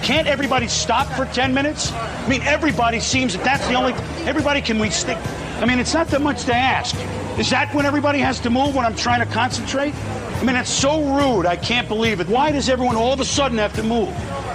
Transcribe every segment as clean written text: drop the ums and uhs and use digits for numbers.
Can't everybody stop for 10 minutes? I mean, everybody seems that's the only. Everybody can we stick? I mean, it's not that much to ask. Is that when everybody has to move when I'm trying to concentrate? I mean, it's so rude. I can't believe it. Why does everyone all of a sudden have to move?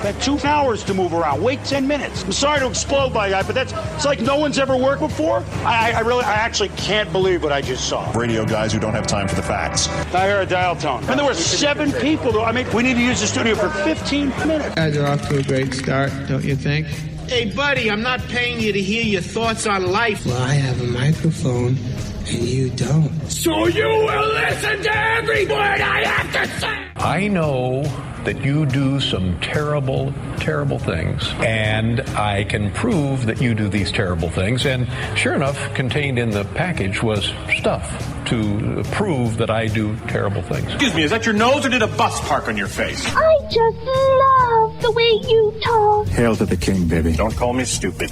Got 2 hours to move around. Wait 10 minutes. I'm sorry to explode by that, but it's like no one's ever worked before. I actually can't believe what I just saw. Radio guys who don't have time for the facts. I hear a dial tone. And there were 7 people. I mean, we need to use the studio for 15 minutes. Guys are off to a great start, don't you think? Hey, buddy, I'm not paying you to hear your thoughts on life. Well, I have a microphone, and you don't. So you will listen to every word I have to say! I know that you do some terrible, terrible things, and I can prove that you do these terrible things, and sure enough, contained in the package was stuff to prove that I do terrible things. Excuse me, is that your nose or did a bus park on your face? I just love the way you talk. Hail to the king, baby. Don't call me stupid.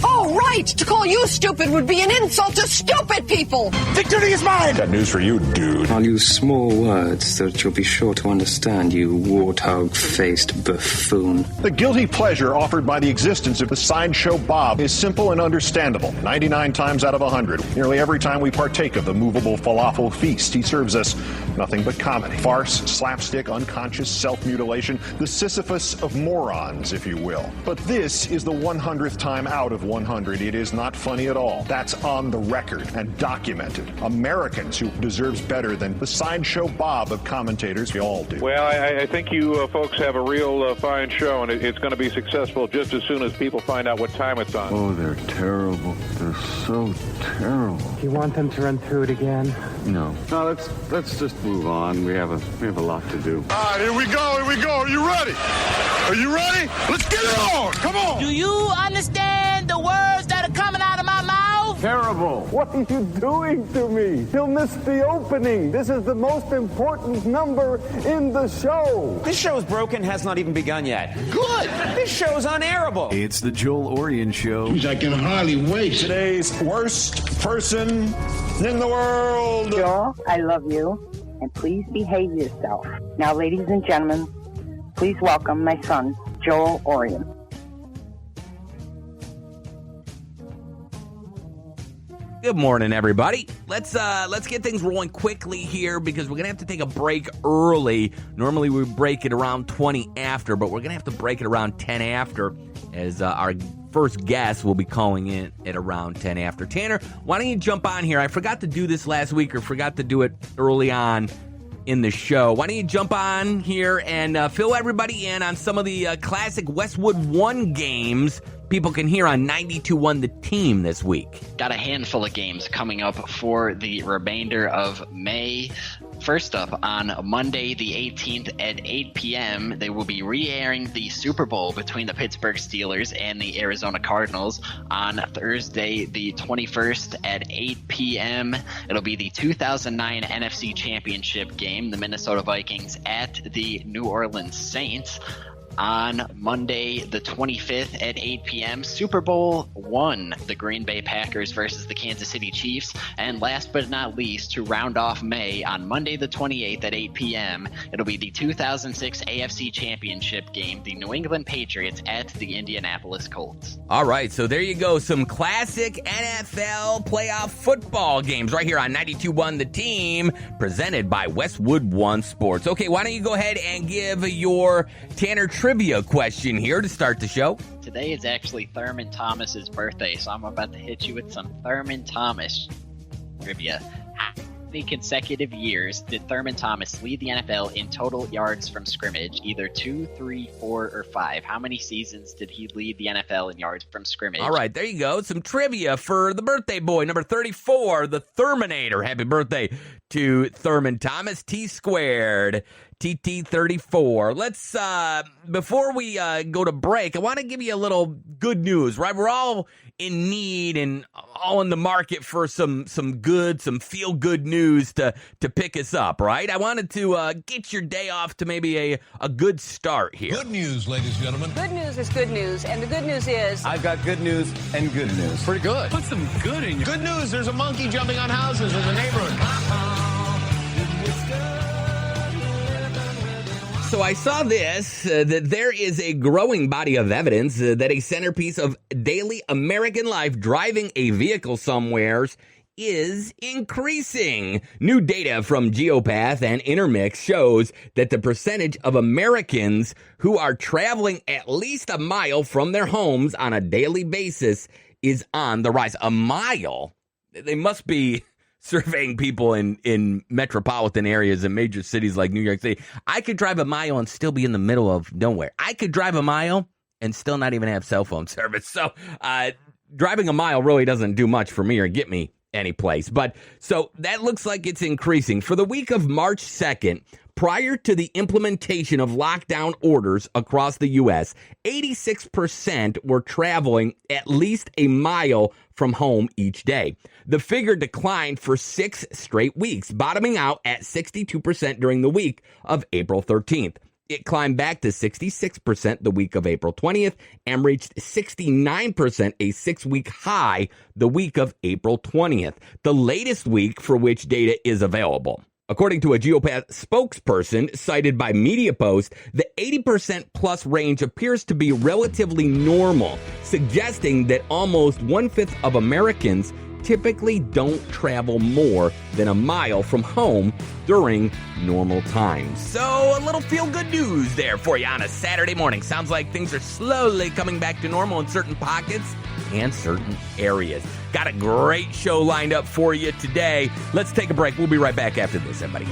Oh, right! To call you stupid would be an insult to stupid people! Victory is mine! Got news for you, dude. I'll use small words that you'll be sure to understand, you warthog-faced buffoon. The guilty pleasure offered by the existence of the Sideshow Bob is simple and understandable. 99 times out of 100, nearly every time we partake of the movable falafel feast, he serves us nothing but comedy. Farce, slapstick, unconscious self-mutilation, the Sisyphus of morons, if you will. But this is the 100th time out of 100. It is not funny at all. That's on the record and documented. Americans who deserves better than the Sideshow Bob of commentators. We all do. Well, I think you folks have a real fine show, and it's going to be successful just as soon as people find out what time it's on. Oh, they're terrible. They're so terrible. You want them to run through it again? No, let's just move on. We have a lot to do. All right, here we go. Are you ready? Are you ready? Let's get it on. Come on. Do you understand the words that are coming out of my mouth? Terrible. What are you doing to me? He'll miss the opening. This is the most important number in the show. This show's broken, has not even begun yet. Good. This show's unairable. It's the Joel Oriend Show. I can hardly wait. Today's worst person in the world. Joel, I love you, and please behave yourself. Now, ladies and gentlemen, please welcome my son, Joel Oriend. Good morning, everybody. Let's get things rolling quickly here because we're going to have to take a break early. Normally we break it around 20 after, but we're going to have to break it around 10 after as our first guest will be calling in at around 10 after. Tanner, why don't you jump on here? I forgot to do this last week or forgot to do it early on in the show. Why don't you jump on here and fill everybody in on some of the classic Westwood One games people can hear on 92.1 The Team this week. Got a handful of games coming up for the remainder of May. First up, on Monday the 18th at 8 p.m., they will be re-airing the Super Bowl between the Pittsburgh Steelers and the Arizona Cardinals. On Thursday the 21st at 8 p.m., it'll be the 2009 NFC Championship game, the Minnesota Vikings at the New Orleans Saints. On Monday, the 25th at 8 p.m., Super Bowl I, the Green Bay Packers versus the Kansas City Chiefs. And last but not least, to round off May, on Monday, the 28th at 8 p.m., it'll be the 2006 AFC Championship game, the New England Patriots at the Indianapolis Colts. All right, so there you go. Some classic NFL playoff football games right here on 92.1 The Team, presented by Westwood One Sports. Okay, why don't you go ahead and give your Tanner trivia question here to start the show. Today is actually Thurman Thomas's birthday, so I'm about to hit you with some Thurman Thomas trivia. How many consecutive years did Thurman Thomas lead the NFL in total yards from scrimmage? Either 2, 3, 4, or 5. How many seasons did he lead the NFL in yards from scrimmage? All right, there you go. Some trivia for the birthday boy, number 34, the Thurminator. Happy birthday to Thurman Thomas, T squared. TT34. Let's, before we go to break, I want to give you a little good news, right? We're all in need and all in the market for some feel-good news to pick us up, right? I wanted to get your day off to maybe a good start here. Good news, ladies and gentlemen. Good news is good news, and the good news is... I've got good news and good news. Pretty good. Put some good in you. Good news, there's a monkey jumping on houses in the neighborhood. So I saw this, that there is a growing body of evidence that a centerpiece of daily American life, driving a vehicle somewheres, is increasing. New data from Geopath and Intermix shows that the percentage of Americans who are traveling at least a mile from their homes on a daily basis is on the rise. A mile? They must be surveying people in metropolitan areas in major cities like New York City. I could drive a mile and still be in the middle of nowhere. I could drive a mile and still not even have cell phone service. So driving a mile really doesn't do much for me or get me any place. But so that looks like it's increasing. For the week of March 2nd, prior to the implementation of lockdown orders across the U.S., 86% were traveling at least a mile from home each day. The figure declined for 6 straight weeks, bottoming out at 62% during the week of April 13th. It climbed back to 66% the week of April 20th and reached 69%, a 6-week high, the week of April 20th, the latest week for which data is available. According to a Geopath spokesperson cited by MediaPost, the 80% plus range appears to be relatively normal, suggesting that almost 1/5 of Americans typically don't travel more than a mile from home during normal times. So a little feel-good news there for you on a Saturday morning. Sounds like things are slowly coming back to normal in certain pockets and certain areas. Got a great show lined up for you today. Let's take a break. We'll be right back after this, everybody.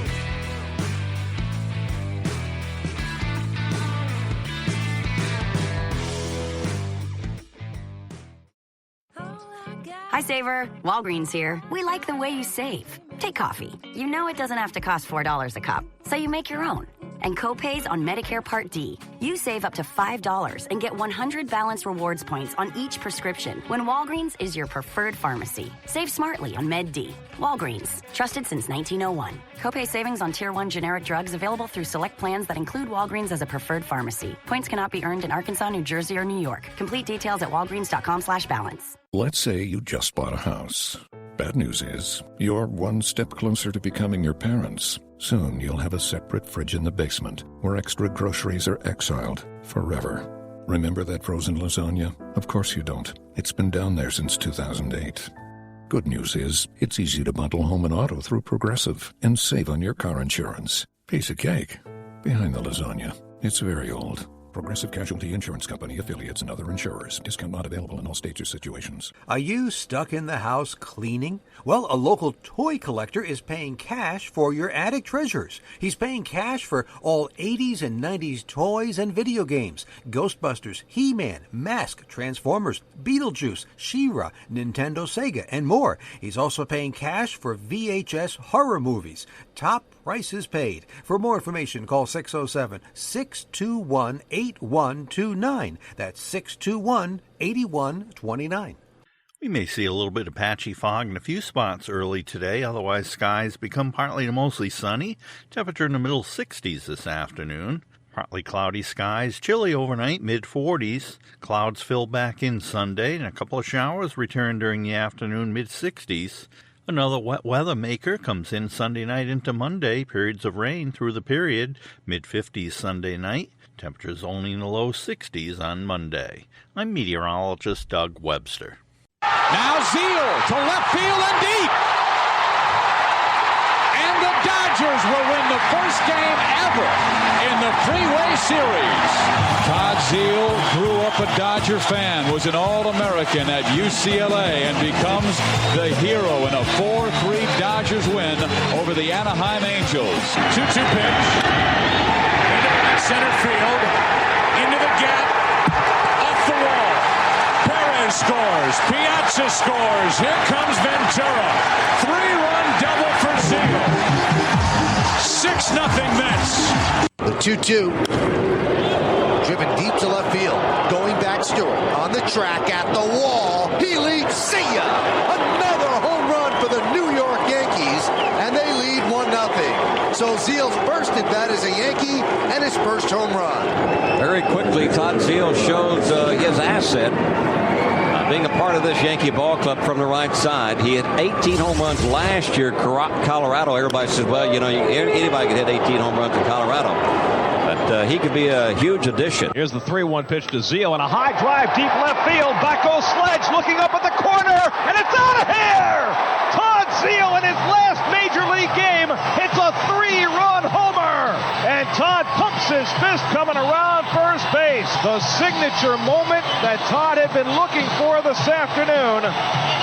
Hi, Saver. Walgreens here. We like the way you save. Take coffee. You know it doesn't have to cost $4 a cup, so you make your own. And copays on Medicare Part D. You save up to $5 and get 100 Balance Rewards points on each prescription when Walgreens is your preferred pharmacy. Save smartly on Med D. Walgreens. Trusted since 1901. Copay savings on Tier 1 generic drugs available through select plans that include Walgreens as a preferred pharmacy. Points cannot be earned in Arkansas, New Jersey, or New York. Complete details at walgreens.com/balance. Let's say you just bought a house. Bad news is, you're one step closer to becoming your parents. Soon you'll have a separate fridge in the basement, where extra groceries are exiled forever. Remember that frozen lasagna? Of course you don't. It's been down there since 2008. Good news is, it's easy to bundle home and auto through Progressive and save on your car insurance. Piece of cake. Behind the lasagna. It's very old. Progressive Casualty Insurance Company, affiliates, and other insurers. Discount not available in all states or situations. Are you stuck in the house cleaning? Well, a local toy collector is paying cash for your attic treasures. He's paying cash for all 80s and 90s toys and video games. Ghostbusters, He-Man, Mask, Transformers, Beetlejuice, She-Ra, Nintendo, Sega, and more. He's also paying cash for VHS horror movies. Top prices paid. For more information, call 607-621-8129. That's 621-8129. We may see a little bit of patchy fog in a few spots early today. Otherwise, skies become partly to mostly sunny. Temperature in the middle 60s this afternoon. Partly cloudy skies, chilly overnight, mid-40s. Clouds fill back in Sunday, and a couple of showers return during the afternoon, mid-60s. Another wet weather maker comes in Sunday night into Monday. Periods of rain through the period, mid-50s Sunday night. Temperatures only in the low 60s on Monday. I'm meteorologist Doug Webster. Now Zeal to left field and deep. And the Dodgers will win the first game ever in the Freeway Series. Todd Zeal grew up a Dodger fan, was an All-American at UCLA, and becomes the hero in a 4-3 Dodgers win over the Anaheim Angels. 2-2 pitch. Into right center field. Into the gap. Off the wall. Perez scores. Piazza scores. Here comes Ventura. 3-run double for Zeal. 6-0 Mets. The 2-2. Driven deep to left field. Going back Stewart. On the track at the wall. He leads. See ya! Another home run for the New York Yankees. And they lead 1-0. So Zeal's first at bat as a Yankee and his first home run. Very quickly, Todd Zeal shows his asset. being a part of this Yankee ball club from the right side. He hit 18 home runs last year. Colorado, everybody says, well, anybody can hit 18 home runs in Colorado. But he could be a huge addition. Here's the 3-1 pitch to Zeal, and a high drive deep left field. Back goes Sledge, looking up at the corner, and it's out of here! Todd Zeal in his last Major League game hits a 3-run homer, and Todd pumps his fist coming around first base. The signature moment that Todd had been looking for this afternoon.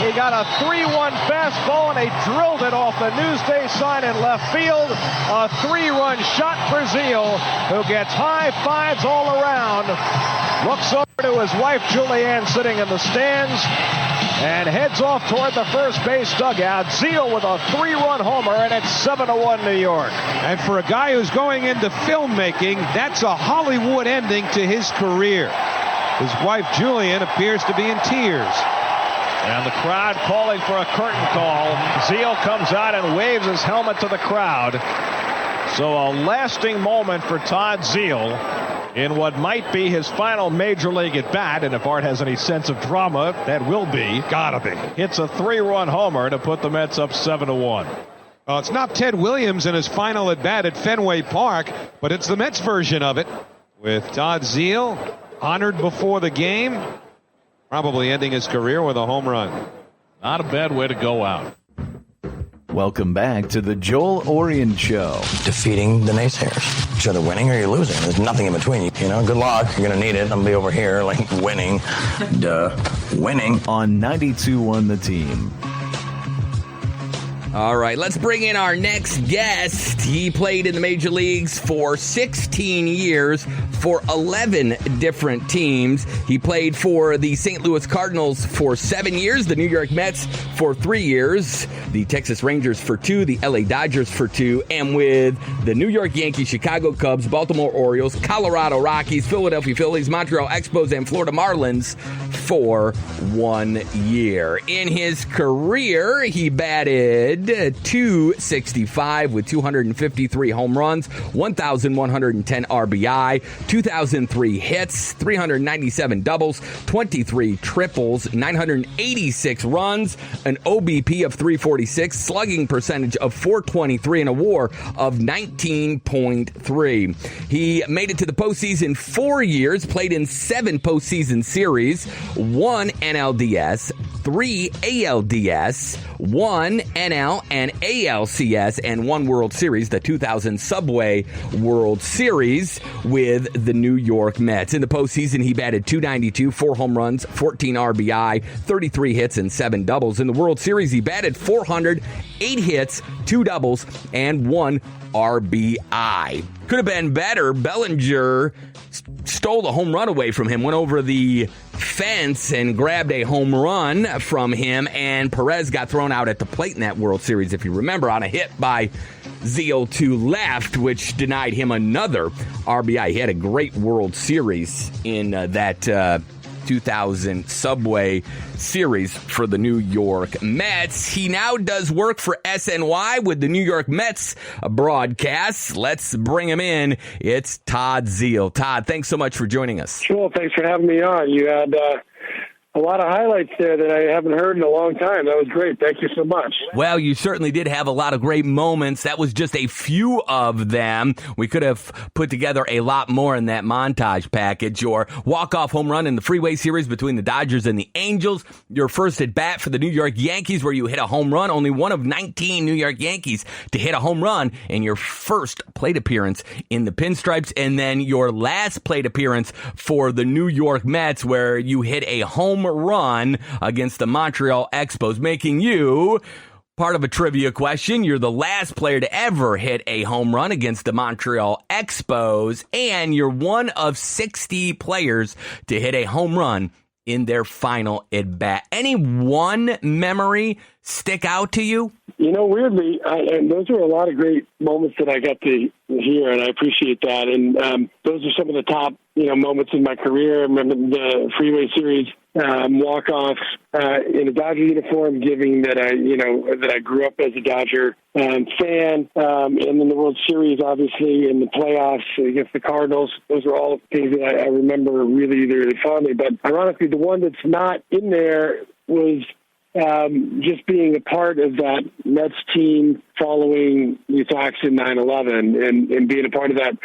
He got a 3-1 fastball, and they drilled it off the Newsday sign in left field. A 3-run shot for Zeal, who gets high fives all around. Looks over to his wife, Julianne, sitting in the stands, and heads off toward the first base dugout. Zeal with a 3-run homer, and it's 7-1 New York. And for a guy who's going into filmmaking, that's a Hollywood ending to his career. His wife, Julian, appears to be in tears. And the crowd calling for a curtain call. Zeal comes out and waves his helmet to the crowd. So a lasting moment for Todd Zeal in what might be his final Major League at-bat. And if Art has any sense of drama, that will be. Gotta be. It's a 3-run homer to put the Mets up 7-1. Well, it's not Ted Williams in his final at-bat at Fenway Park, but it's the Mets version of it, with Todd Zeal honored before the game, probably ending his career with a home run. Not a bad way to go out. Welcome back to the Joel Oriend Show. Defeating the naysayers. It's either winning or you're losing. There's nothing in between. You know, good luck. You're going to need it. I'm going to be over here, like, winning. Winning. On 92.1 The Team. All right, let's bring in our next guest. He played in the major leagues for 16 years for 11 different teams. He played for the St. Louis Cardinals for 7 years, the New York Mets for 3 years, the Texas Rangers for 2, the LA Dodgers for 2, and with the New York Yankees, Chicago Cubs, Baltimore Orioles, Colorado Rockies, Philadelphia Phillies, Montreal Expos, and Florida Marlins for 1 year. In his career, he batted .265 with 253 home runs, 1,110 RBI, 2,003 hits, 397 doubles, 23 triples, 986 runs, an OBP of 346, slugging percentage of 423, and a WAR of 19.3. He made it to the postseason 4 years, played in 7 postseason series, 1 NLDS, 3 ALDS, 1 NL and ALCS, and 1 World Series, the 2000 Subway World Series with the New York Mets. In the postseason, he batted .292, 4 home runs, 14 RBI, 33 hits, and 7 doubles. In the World Series, he batted .400, 8 hits, 2 doubles, and 1 RBI. Could have been better. Bellinger stole a home run away from him, went over the fence and grabbed a home run from him, and Perez got thrown out at the plate in that World Series, if you remember, on a hit by Zeal to left, which denied him another RBI. He had a great World Series in that 2000 Subway Series for the New York Mets. He now does work for SNY with the New York Mets broadcasts. Let's bring him in. It's Todd Zeal. Todd, thanks so much for joining us. Sure, thanks for having me on. You had a lot of highlights there that I haven't heard in a long time. That was great. Thank you so much. Well, you certainly did have a lot of great moments. That was just a few of them. We could have put together a lot more in that montage package. Your walk-off home run in the Freeway Series between the Dodgers and the Angels. Your first at-bat for the New York Yankees where you hit a home run. Only one of 19 New York Yankees to hit a home run in your first plate appearance in the Pinstripes. And then your last plate appearance for the New York Mets where you hit a home run against the Montreal Expos, making you part of a trivia question. You're the last player to ever hit a home run against the Montreal Expos, and you're one of 60 players to hit a home run in their final at-bat. Any one memory stick out to you? You know, weirdly, and those are a lot of great moments that I got to hear, and I appreciate that. And those are some of the top moments in my career. I remember the Freeway Series walk-off in a Dodger uniform, given that I grew up as a Dodger fan, and then the World Series, obviously, in the playoffs against the Cardinals. Those are all things that I remember really, really fondly. But ironically, the one that's not in there was just being a part of that Mets team following the attacks in 9/11 and being a part of that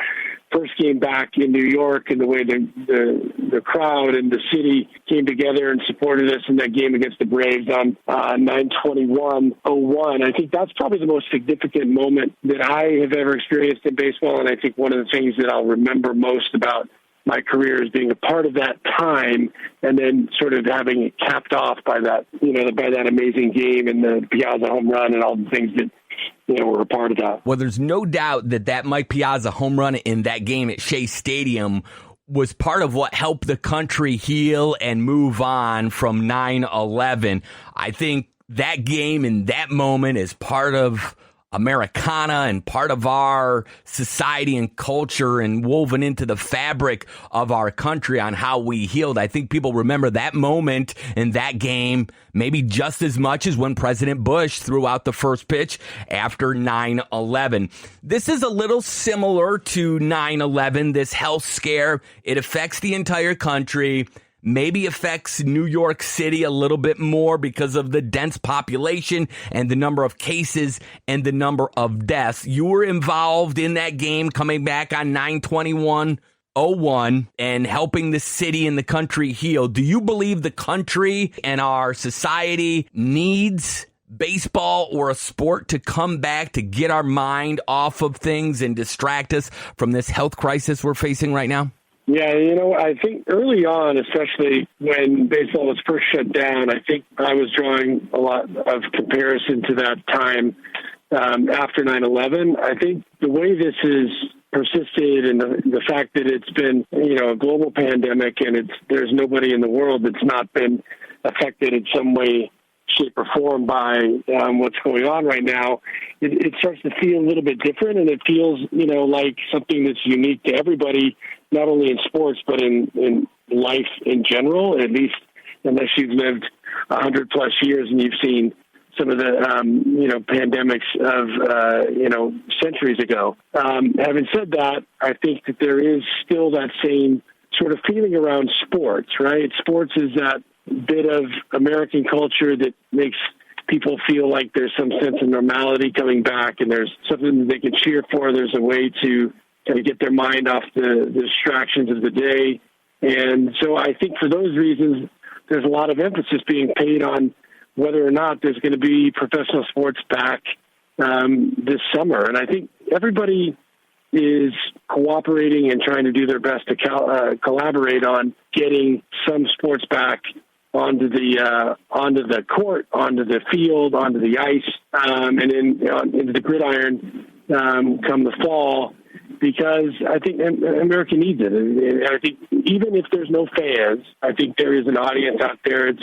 first game back in New York and the way the crowd and the city came together and supported us in that game against the Braves on 9/21/01. I think that's probably the most significant moment that I have ever experienced in baseball, and I think one of the things that I'll remember most about my career is being a part of that time and then sort of having it capped off by that, by that amazing game and the Piazza home run and all the things that, were a part of that. Well, there's no doubt that Mike Piazza home run in that game at Shea Stadium was part of what helped the country heal and move on from 9/11. I think that game and that moment is part of Americana and part of our society and culture and woven into the fabric of our country on how we healed. I think people remember that moment in that game maybe just as much as when President Bush threw out the first pitch after 9/11. This is a little similar to 9/11, this health scare. It affects the entire country. Maybe affects New York City a little bit more because of the dense population and the number of cases and the number of deaths. You were involved in that game coming back on 9/21/01 and helping the city and the country heal. Do you believe the country and our society needs baseball or a sport to come back to get our mind off of things and distract us from this health crisis we're facing right now? Yeah, I think early on, especially when baseball was first shut down, I think I was drawing a lot of comparison to that time after 9/11. I think the way this has persisted and the fact that it's been, a global pandemic and there's nobody in the world that's not been affected in some way, shape, or form by what's going on right now, it starts to feel a little bit different, and it feels, like something that's unique to everybody, not only in sports, but in life in general, at least unless you've lived 100+ years and you've seen some of the, pandemics of, centuries ago. Having said that, I think that there is still that same sort of feeling around sports, right? Sports is that bit of American culture that makes people feel like there's some sense of normality coming back and there's something that they can cheer for. There's a way to kind of get their mind off the distractions of the day. And so I think for those reasons, there's a lot of emphasis being paid on whether or not there's going to be professional sports back this summer. And I think everybody is cooperating and trying to do their best to collaborate on getting some sports back onto the court, onto the field, onto the ice, and into the gridiron come the fall, because I think America needs it. And I think even if there's no fans, I think there is an audience out there. It's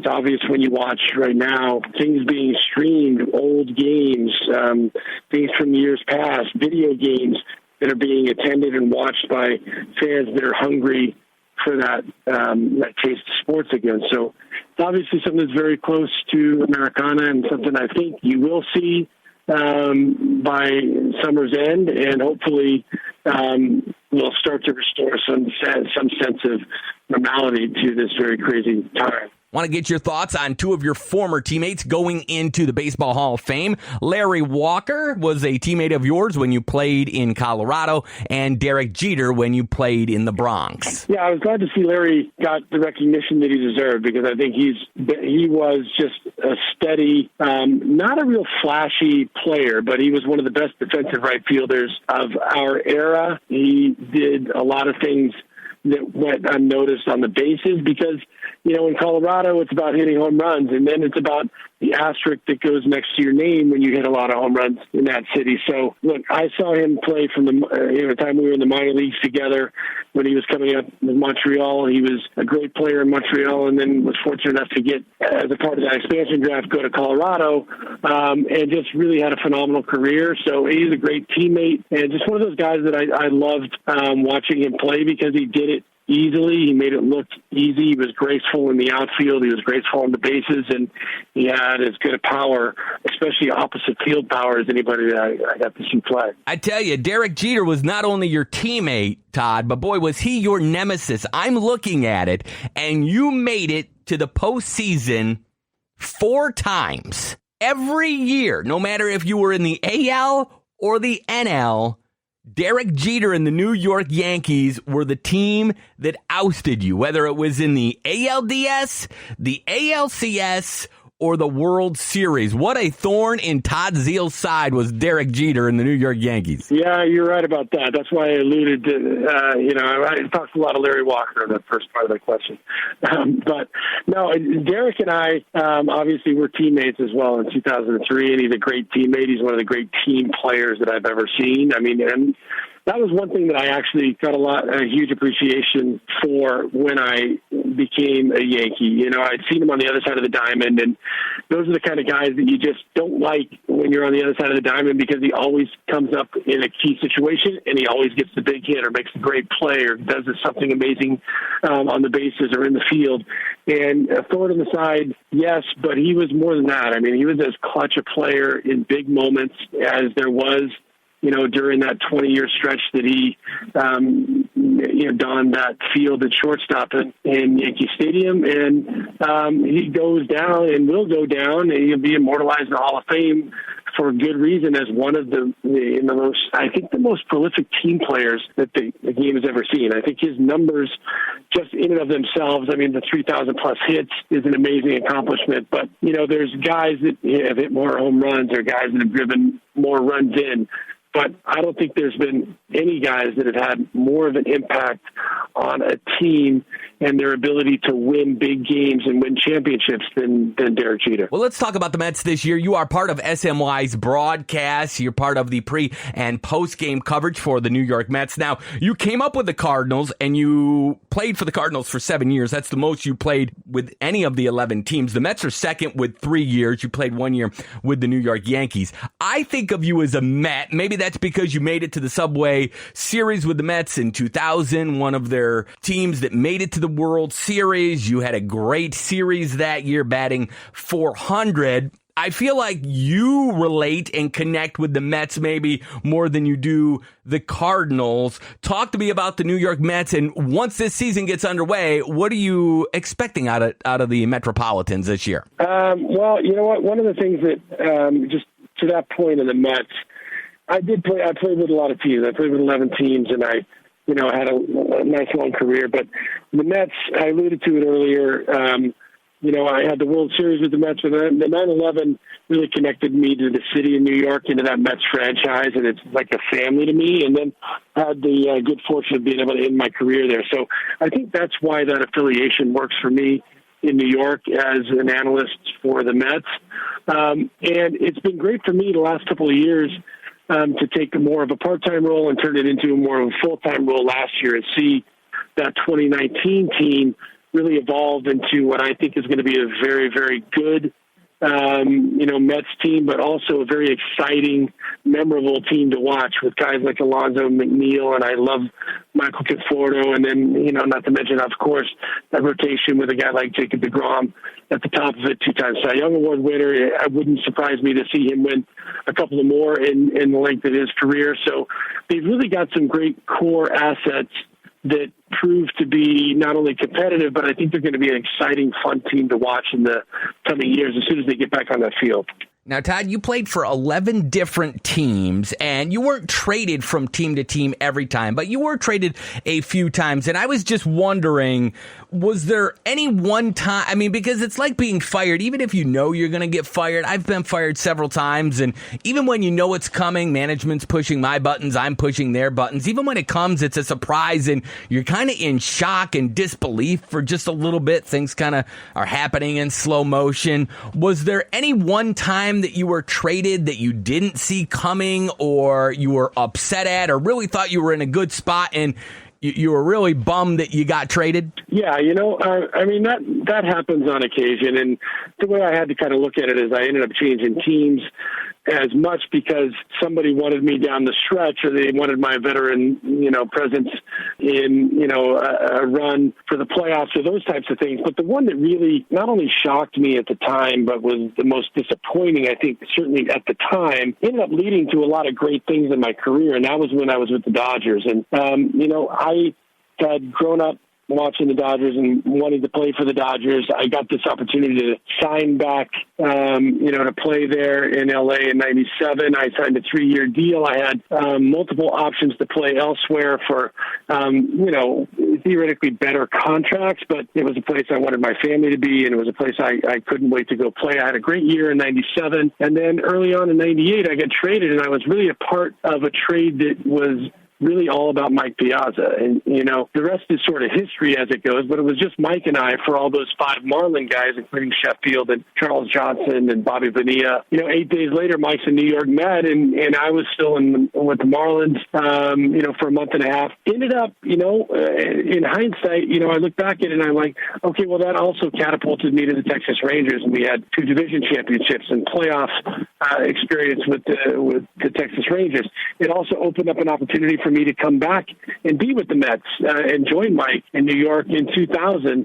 obvious when you watch right now things being streamed, old games, things from years past, video games that are being attended and watched by fans that are hungry for that taste of sports again. So it's obviously something that's very close to Americana and something I think you will see by summer's end, and hopefully we'll start to restore some sense of normality to this very crazy time. Want to get your thoughts on two of your former teammates going into the Baseball Hall of Fame. Larry Walker was a teammate of yours when you played in Colorado, and Derek Jeter when you played in the Bronx. Yeah, I was glad to see Larry got the recognition that he deserved, because I think he was just a steady, not a real flashy player, but he was one of the best defensive right fielders of our era. He did a lot of things that went unnoticed on the bases because, in Colorado, it's about hitting home runs, and then it's about the asterisk that goes next to your name when you hit a lot of home runs in that city. So, look, I saw him play from the time we were in the minor leagues together when he was coming up with Montreal. He was a great player in Montreal and then was fortunate enough to get, as a part of that expansion draft, go to Colorado and just really had a phenomenal career. So he's a great teammate and just one of those guys that I loved watching him play because he did it easily. He made it look easy. He was graceful in the outfield. He was graceful on the bases, and he had as good a power, especially opposite field power, as anybody that I got to see play. I tell you, Derek Jeter was not only your teammate, Todd, but boy, was he your nemesis. I'm looking at it, and you made it to the postseason 4 times. Every year, no matter if you were in the AL or the NL, Derek Jeter and the New York Yankees were the team that ousted you, whether it was in the ALDS, the ALCS, or the World Series. What a thorn in Todd Zeal's side was Derek Jeter and the New York Yankees. Yeah, you're right about that. That's why I alluded to, I talked a lot of Larry Walker in that first part of that question. But no, Derek and I obviously were teammates as well in 2003, and he's a great teammate. He's one of the great team players that I've ever seen. I mean, and that was one thing that I actually got a huge appreciation for when I became a Yankee. I'd seen him on the other side of the diamond, and those are the kind of guys that you just don't like when you're on the other side of the diamond because he always comes up in a key situation, and he always gets the big hit or makes a great play or does something amazing on the bases or in the field. And a thorn in the side, yes, but he was more than that. I mean, he was as clutch a player in big moments as there was during that 20-year stretch that he, donned that field at shortstop in Yankee Stadium. And he goes down and will go down, and he'll be immortalized in the Hall of Fame for good reason as one of the most prolific team players that the game has ever seen. I think his numbers just in and of themselves, I mean, the 3,000 plus hits is an amazing accomplishment, but there's guys that have hit more home runs or guys that have driven more runs in. But I don't think there's been any guys that have had more of an impact on a team and their ability to win big games and win championships than Derek Jeter. Well, let's talk about the Mets this year. You are part of SMY's broadcast. You're part of the pre- and post-game coverage for the New York Mets. Now, you came up with the Cardinals, and you played for the Cardinals for 7 years. That's the most you played with any of the 11 teams. The Mets are second with 3 years. You played 1 year with the New York Yankees. I think of you as a Met. Maybe that's because you made it to the Subway Series with the Mets in 2000, one of their teams that made it to the World Series. You had a great series that year, batting .400. I feel like you relate and connect with the Mets maybe more than you do the Cardinals. Talk to me about the New York Mets, and once this season gets underway, what are you expecting out of the Metropolitans this year? Well, you know what? One of the things that, just to that point in the Mets, I played with a lot of teams. I played with 11 teams, and I had a nice long career. But the Mets, I alluded to it earlier. I had the World Series with the Mets, but the 9/11 really connected me to the city of New York, into that Mets franchise, and it's like a family to me. And then I had the good fortune of being able to end my career there. So I think that's why that affiliation works for me in New York as an analyst for the Mets. And it's been great for me the last couple of years to take more of a part-time role and turn it into more of a full-time role last year and see that 2019 team really evolved into what I think is going to be a very, very good, Mets team, but also a very exciting, memorable team to watch with guys like Alonzo McNeil, and I love Michael Conforto, and then, not to mention, of course, that rotation with a guy like Jacob deGrom at the top of it, 2-time Cy Young Award winner. It wouldn't surprise me to see him win a couple of more in the length of his career. So they've really got some great core assets that prove to be not only competitive, but I think they're going to be an exciting, fun team to watch in the coming years as soon as they get back on that field. Now, Todd, you played for 11 different teams, and you weren't traded from team to team every time, but you were traded a few times. And I was just wondering, Was there any one time, I mean, because it's like being fired, even if you know you're going to get fired. I've been fired several times, and even when you know it's coming, management's pushing my buttons, I'm pushing their buttons. Even when it comes, it's a surprise, and you're kind of in shock and disbelief for just a little bit. Things kind of are happening in slow motion. Was there any one time that you were traded that you didn't see coming, or you were upset at, or really thought you were in a good spot and you were really bummed that you got traded? Yeah, I mean, that happens on occasion. And the way I had to kind of look at it is I ended up changing teams as much because somebody wanted me down the stretch, or they wanted my veteran, presence in, a run for the playoffs or those types of things. But the one that really not only shocked me at the time, but was the most disappointing, I think, certainly at the time, ended up leading to a lot of great things in my career. And that was when I was with the Dodgers. And, I had grown up watching the Dodgers and wanting to play for the Dodgers. I got this opportunity to sign back, to play there in LA in 97. I signed a 3-year deal. I had multiple options to play elsewhere for, theoretically better contracts, but it was a place I wanted my family to be, and it was a place I couldn't wait to go play. I had a great year in 97. And then early on in 98, I got traded, and I was really a part of a trade that was really all about Mike Piazza. And, the rest is sort of history as it goes, but it was just Mike and I for all those 5 Marlin guys, including Sheffield and Charles Johnson and Bobby Bonilla. 8 days later, Mike's in New York Met, and I was still with the Marlins, for a month and a half. Ended up, in hindsight, I look back at it and I'm like, okay, well, that also catapulted me to the Texas Rangers, and we had 2 division championships and playoff experience with the Texas Rangers. It also opened up an opportunity for me to come back and be with the Mets and join Mike in New York in 2000,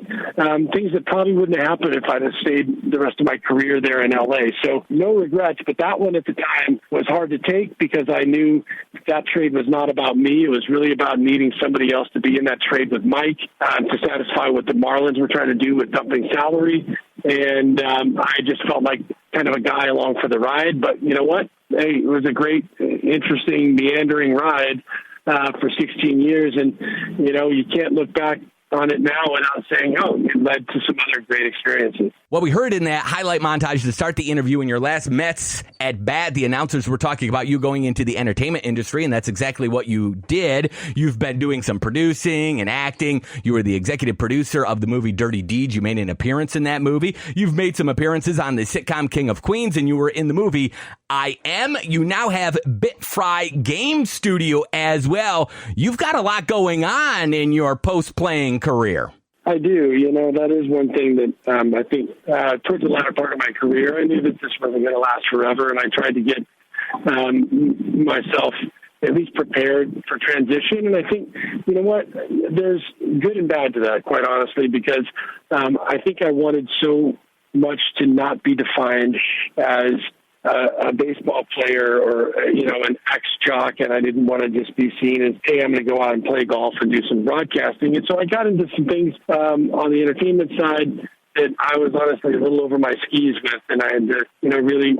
things that probably wouldn't have happened if I'd have stayed the rest of my career there in LA. So no regrets, but that one at the time was hard to take because I knew that trade was not about me. It was really about needing somebody else to be in that trade with Mike to satisfy what the Marlins were trying to do with dumping salary. And I just felt like kind of a guy along for the ride. But you know what? Hey, it was a great, interesting, meandering ride for 16 years. And, you can't look back on it now without saying, it led to some other great experiences. Well, we heard in that highlight montage to start the interview in your last Mets at bat, the announcers were talking about you going into the entertainment industry, and that's exactly what you did. You've been doing some producing and acting. You were the executive producer of the movie Dirty Deeds. You made an appearance in that movie. You've made some appearances on the sitcom King of Queens, and you were in the movie I Am. You now have BitFry Game Studio as well. You've got a lot going on in your post-playing career. I do. That is one thing that I think towards the latter part of my career, I knew that this wasn't going to last forever, and I tried to get myself at least prepared for transition. And I think, there's good and bad to that, quite honestly, because I think I wanted so much to not be defined as a baseball player or, an ex-jock, and I didn't want to just be seen as, hey, I'm going to go out and play golf and do some broadcasting. And so I got into some things on the entertainment side that I was honestly a little over my skis with, and I had to, really,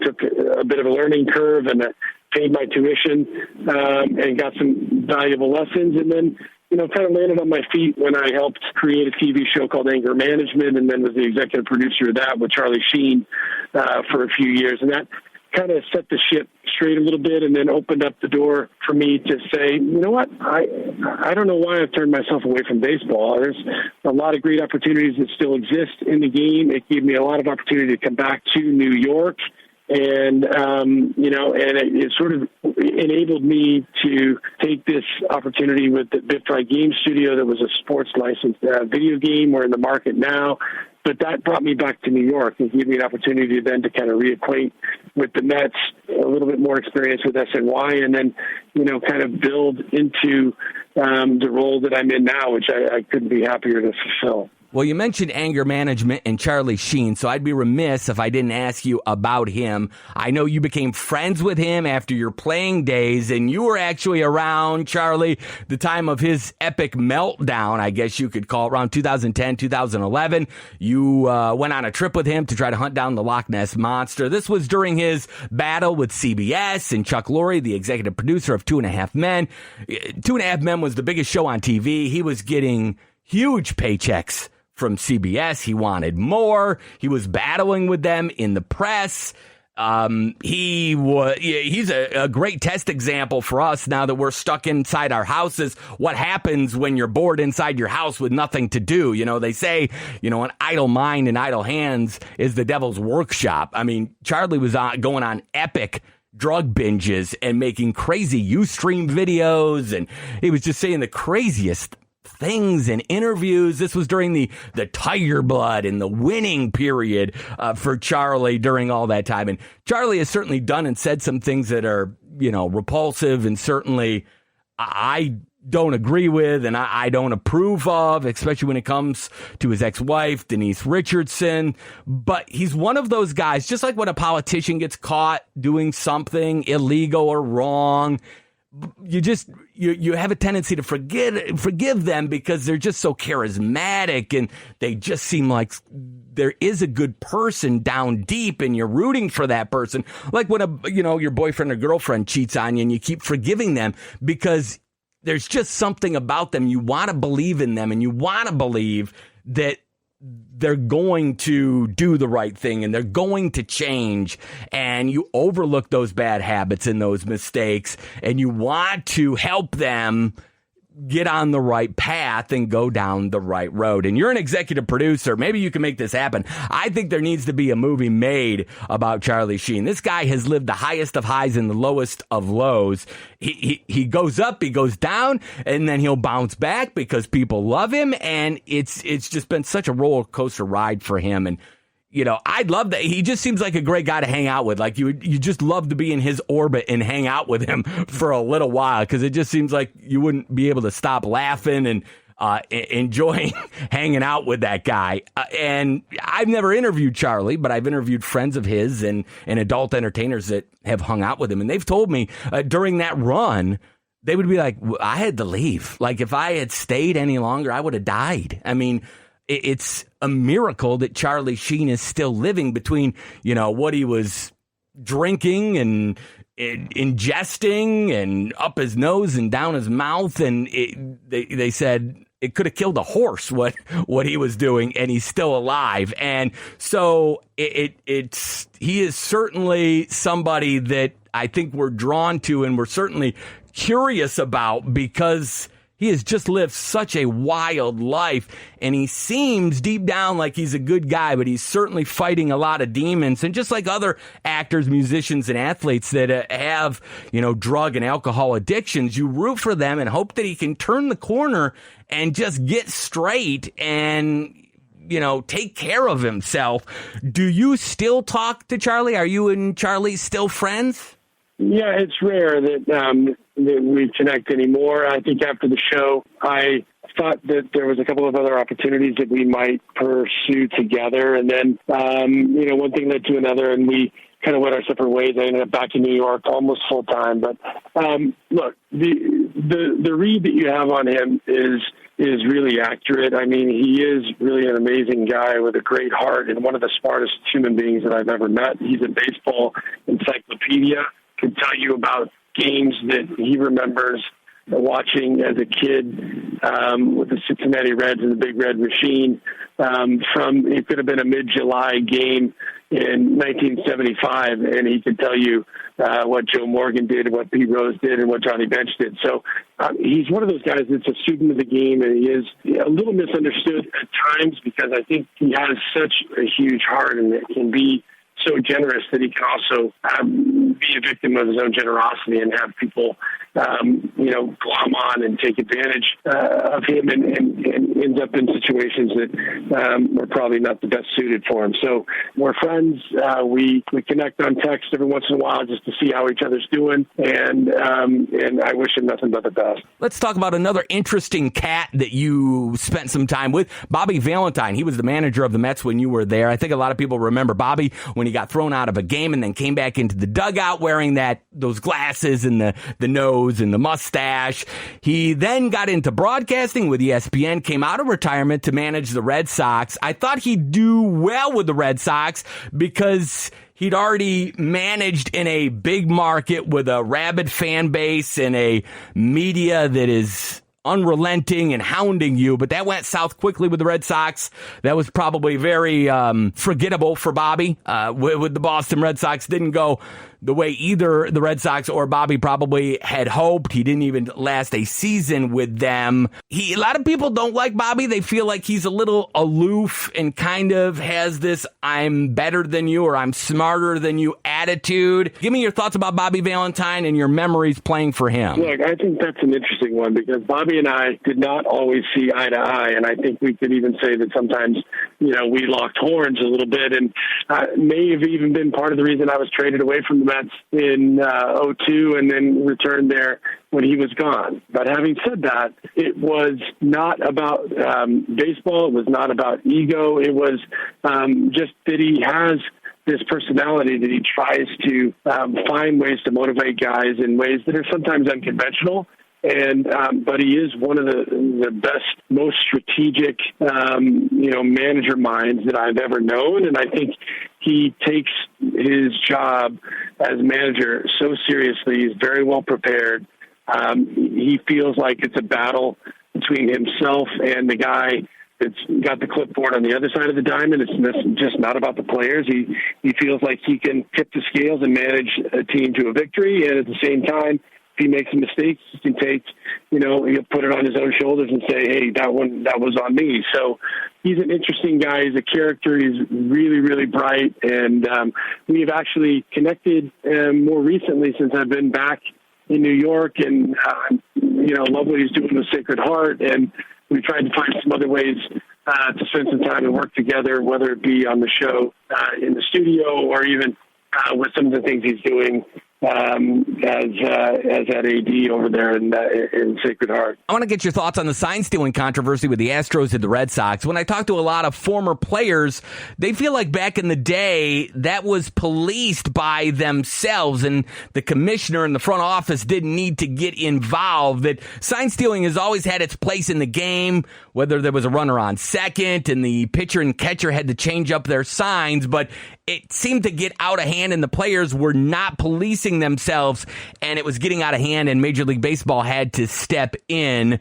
took a bit of a learning curve and paid my tuition and got some valuable lessons, and then kind of landed on my feet when I helped create a TV show called Anger Management, and then was the executive producer of that with Charlie Sheen for a few years. And that kind of set the ship straight a little bit, and then opened up the door for me to say, you know what, I don't know why I've turned myself away from baseball. There's a lot of great opportunities that still exist in the game. It gave me a lot of opportunity to come back to New York. And, and it sort of enabled me to take this opportunity with the BitFry Game Studio that was a sports licensed video game. We're in the market now. But that brought me back to New York and gave me an opportunity then to kind of reacquaint with the Mets, a little bit more experience with SNY, and then, kind of build into the role that I'm in now, which I couldn't be happier to fulfill. Well, you mentioned Anger Management and Charlie Sheen, so I'd be remiss if I didn't ask you about him. I know you became friends with him after your playing days, and you were actually around, Charlie, the time of his epic meltdown, I guess you could call it, around 2010, 2011. You went on a trip with him to try to hunt down the Loch Ness Monster. This was during his battle with CBS and Chuck Lorre, the executive producer of 2.5 Men. 2.5 Men was the biggest show on TV. He was getting huge paychecks from CBS. He wanted more. He was battling with them in the press. He's a great test example for us now that we're stuck inside our houses. What happens when you're bored inside your house with nothing to do? You know, they say, an idle mind and idle hands is the devil's workshop. I mean, Charlie was going on epic drug binges and making crazy Ustream videos, and he was just saying the craziest things in interviews. This was during the Tiger Blood and the winning period for Charlie during all that time. And Charlie has certainly done and said some things that are, repulsive, and certainly I don't agree with and I don't approve of, especially when it comes to his ex-wife, Denise Richardson. But he's one of those guys, just like when a politician gets caught doing something illegal or wrong, you have a tendency to forgive them because they're just so charismatic and they just seem like there is a good person down deep and you're rooting for that person. Like when your boyfriend or girlfriend cheats on you and you keep forgiving them because there's just something about them. You want to believe in them and you want to believe that they're going to do the right thing and they're going to change, and you overlook those bad habits and those mistakes and you want to help them get on the right path and go down the right road. And you're an executive producer. Maybe you can make this happen. I think there needs to be a movie made about Charlie Sheen. This guy has lived the highest of highs and the lowest of lows. He goes up, he goes down, and then he'll bounce back because people love him. And it's just been such a roller coaster ride for him. And I'd love that. He just seems like a great guy to hang out with. Like you just love to be in his orbit and hang out with him for a little while because it just seems like you wouldn't be able to stop laughing and enjoying hanging out with that guy. And I've never interviewed Charlie, but I've interviewed friends of his and adult entertainers that have hung out with him. And they've told me during that run, they would be like, I had to leave. Like if I had stayed any longer, I would have died. I mean, it's a miracle that Charlie Sheen is still living between, what he was drinking and ingesting and up his nose and down his mouth. And they said it could have killed a horse what he was doing, and he's still alive. And so he is certainly somebody that I think we're drawn to and we're certainly curious about because he has just lived such a wild life, and he seems deep down like he's a good guy, but he's certainly fighting a lot of demons. And just like other actors, musicians, and athletes that have, drug and alcohol addictions, you root for them and hope that he can turn the corner and just get straight and, take care of himself. Do you still talk to Charlie? Are you and Charlie still friends? Yeah, it's rare that we connect anymore. I think after the show, I thought that there was a couple of other opportunities that we might pursue together. And then, one thing led to another, and we kind of went our separate ways. I ended up back in New York almost full time. But look, the read that you have on him is really accurate. I mean, he is really an amazing guy with a great heart and one of the smartest human beings that I've ever met. He's a baseball encyclopedia. Can tell you about games that he remembers watching as a kid with the Cincinnati Reds and the Big Red Machine. It could have been a mid-July game in 1975, and he could tell you what Joe Morgan did, what Pete Rose did, and what Johnny Bench did. So he's one of those guys that's a student of the game, and he is a little misunderstood at times because I think he has such a huge heart and it can be so generous that he can also be a victim of his own generosity and have people, glom on and take advantage of him and ends up in situations that are probably not the best suited for him. So we're friends. We connect on text every once in a while just to see how each other's doing, and I wish him nothing but the best. Let's talk about another interesting cat that you spent some time with, Bobby Valentine. He was the manager of the Mets when you were there. I think a lot of people remember Bobby when he got thrown out of a game and then came back into the dugout wearing those glasses and the nose and the mustache. He then got into broadcasting with ESPN, came out of retirement to manage the Red Sox. I thought he'd do well with the Red Sox because he'd already managed in a big market with a rabid fan base and a media that is unrelenting and hounding you, but that went south quickly with the Red Sox. That was probably very forgettable for Bobby with the Boston Red Sox. Didn't go the way either the Red Sox or Bobby probably had hoped. He didn't even last a season with them. A lot of people don't like Bobby. They feel like he's a little aloof and kind of has this I'm better than you or I'm smarter than you attitude. Give me your thoughts about Bobby Valentine and your memories playing for him. Look, I think that's an interesting one because Bobby and I did not always see eye to eye, and I think we could even say that sometimes, we locked horns a little bit, and may have even been part of the reason I was traded away from the Mets in 2002 and then returned there when he was gone. But having said that, it was not about baseball. It was not about ego. It was just that he has this personality that he tries to find ways to motivate guys in ways that are sometimes unconventional. And but he is one of the best, most strategic, manager minds that I've ever known. And I think he takes his job as manager so seriously. He's very well prepared. He feels like it's a battle between himself and the guy that's got the clipboard on the other side of the diamond. It's just not about the players. He feels like he can tip the scales and manage a team to a victory. And at the same time, if he makes a mistake, he can take, he'll put it on his own shoulders and say, hey, that was on me. So he's an interesting guy. He's a character. He's really, really bright. And we have actually connected more recently since I've been back in New York, and, love what he's doing with Sacred Heart. And we tried to find some other ways to spend some time and work together, whether it be on the show in the studio or even with some of the things he's doing as that AD over there in Sacred Heart. I want to get your thoughts on the sign stealing controversy with the Astros and the Red Sox. When I talk to a lot of former players, they feel like back in the day that was policed by themselves and the commissioner and the front office didn't need to get involved. That sign stealing has always had its place in the game, whether there was a runner on second and the pitcher and catcher had to change up their signs, but it seemed to get out of hand and the players were not policing themselves and it was getting out of hand and Major League Baseball had to step in.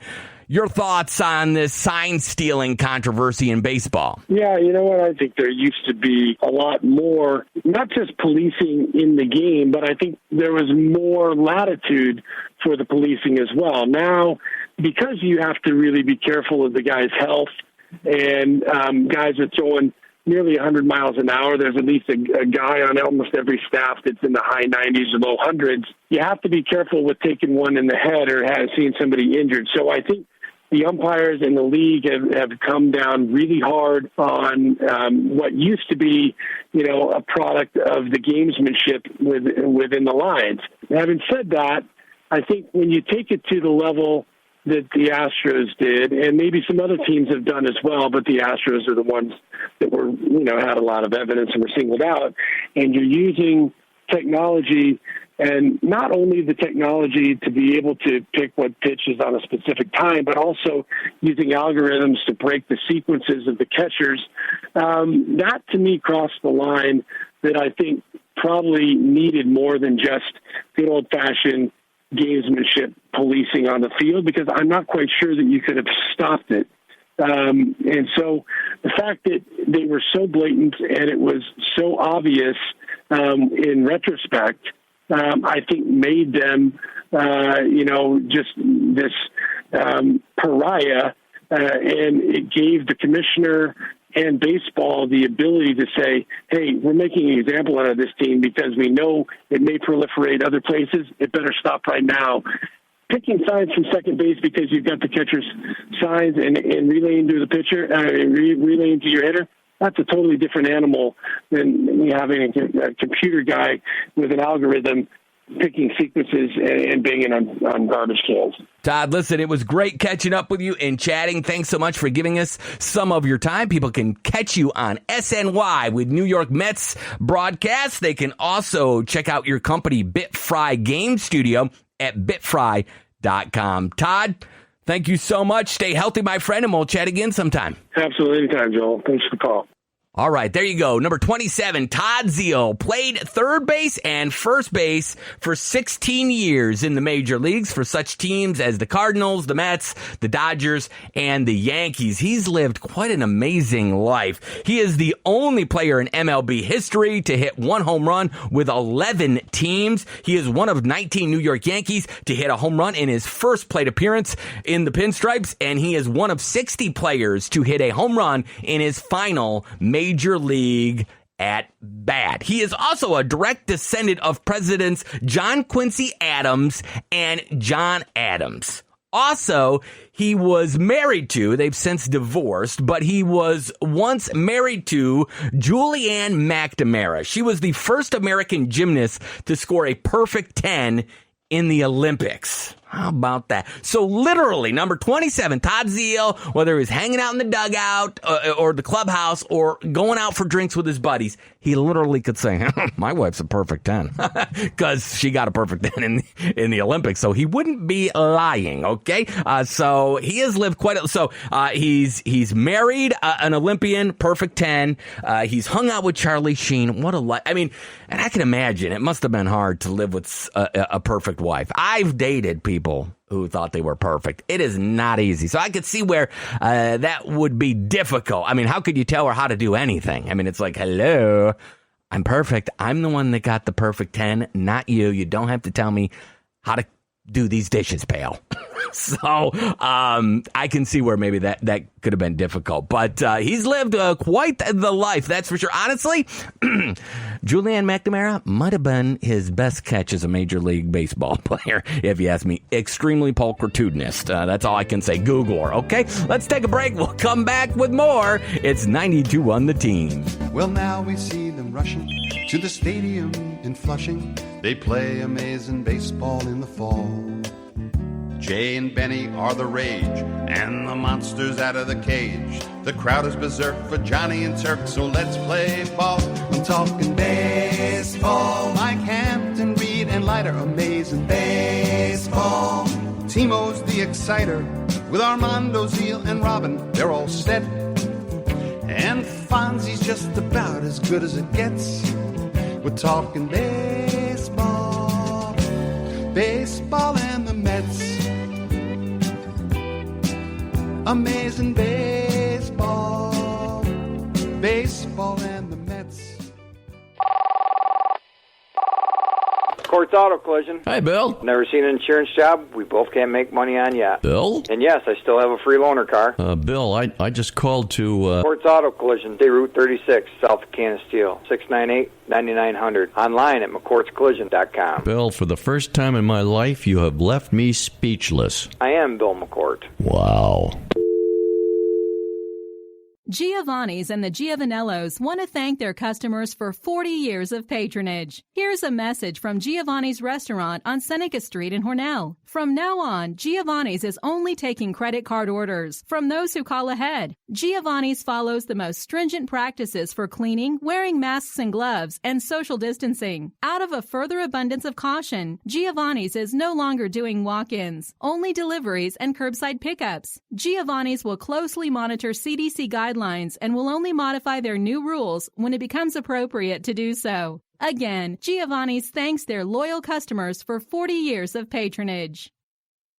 Your thoughts on this sign stealing controversy in baseball? Yeah, you know what? I think there used to be a lot more, not just policing in the game, but I think there was more latitude for the policing as well. Now, because you have to really be careful of the guy's health and guys are throwing nearly 100 miles an hour. There's at least a guy on almost every staff that's in the high 90s or low hundreds. You have to be careful with taking one in the head or seeing somebody injured. So I think the umpires in the league have come down really hard on what used to be, a product of the gamesmanship within the lines. Having said that, I think when you take it to the level that the Astros did, and maybe some other teams have done as well, but the Astros are the ones that were, had a lot of evidence and were singled out. And you're using technology, and not only the technology to be able to pick what pitch is on a specific time, but also using algorithms to break the sequences of the catchers. That, to me, crossed the line that I think probably needed more than just good old-fashioned gamesmanship policing on the field, because I'm not quite sure that you could have stopped it. And so the fact that they were so blatant and it was so obvious in retrospect, I think made them, just this pariah, and it gave the commissioner and baseball the ability to say, hey, we're making an example out of this team because we know it may proliferate other places. It better stop right now. Picking signs from second base because you've got the catcher's signs and relaying to the pitcher, relaying to your hitter, that's a totally different animal than having a computer guy with an algorithm picking sequences and banging on garbage cans. Todd, listen, it was great catching up with you and chatting. Thanks so much for giving us some of your time. People can catch you on SNY with New York Mets broadcasts. They can also check out your company, BitFry Game Studio, at bitfry.com. Todd, thank you so much. Stay healthy, my friend, and we'll chat again sometime. Absolutely. Anytime, Joel. Thanks for the call. All right, there you go. Number 27, Todd Zeile played third base and first base for 16 years in the major leagues for such teams as the Cardinals, the Mets, the Dodgers, and the Yankees. He's lived quite an amazing life. He is the only player in MLB history to hit one home run with 11 teams. He is one of 19 New York Yankees to hit a home run in his first plate appearance in the Pinstripes, and he is one of 60 players to hit a home run in his final Major League at bat. He is also a direct descendant of Presidents John Quincy Adams and John Adams. Also, he was married to, they've since divorced, but he was once married to Julianne McNamara. She was the first American gymnast to score a perfect 10 in the Olympics. How about that? So literally, number 27, Todd Zeile, whether he was hanging out in the dugout or the clubhouse or going out for drinks with his buddies, he literally could say, my wife's a perfect 10 because she got a perfect 10 in the Olympics. So he wouldn't be lying, okay? So he has lived he's married an Olympian, perfect 10. He's hung out with Charlie Sheen. What a life. I mean, and I can imagine it must have been hard to live with a perfect wife. I've dated people who thought they were perfect. It is not easy. So I could see where that would be difficult. I mean, how could you tell her how to do anything? I mean, it's like, hello, I'm perfect. I'm the one that got the perfect 10, not you. You don't have to tell me how to do these dishes, pal. So I can see where maybe that could have been difficult. But he's lived quite the life, that's for sure. Honestly, Julianne McNamara might have been his best catch as a Major League Baseball player, if you ask me. Extremely pulchritudinous. That's all I can say. Google her, okay? Let's take a break. We'll come back with more. It's 92 on the team. Well, now we see them rushing to the stadium in Flushing. They play amazing baseball in the fall. Jay and Benny are the rage, and the monster's out of the cage. The crowd is berserk for Johnny and Turk, so let's play ball. I'm talking baseball. Mike Hampton, Reed, and Leiter, amazing baseball. Timo's the exciter, with Armando, Zeile, and Robin, they're all set. And Fonzie's just about as good as it gets. We're talking baseball, baseball and the Mets. Amazing baseball, baseball and the Mets. Courts Auto Collision. Hi, Bill. Never seen an insurance job we both can't make money on yet. Bill? And yes, I still have a free loaner car. Bill, I just called to... Courts Auto Collision, Day Route 36, south of Canisteel, 698-9900. Online at McCourtsCollision.com. Bill, for the first time in my life, you have left me speechless. I am Bill McCourt. Wow. Giovanni's and the Giovanellos want to thank their customers for 40 years of patronage. Here's a message from Giovanni's Restaurant on Seneca Street in Hornell. From now on, Giovanni's is only taking credit card orders from those who call ahead. Giovanni's follows the most stringent practices for cleaning, wearing masks and gloves, and social distancing. Out of a further abundance of caution, Giovanni's is no longer doing walk-ins, only deliveries and curbside pickups. Giovanni's will closely monitor CDC guidelines and will only modify their new rules when it becomes appropriate to do so. Again, Giovanni's thanks their loyal customers for 40 years of patronage.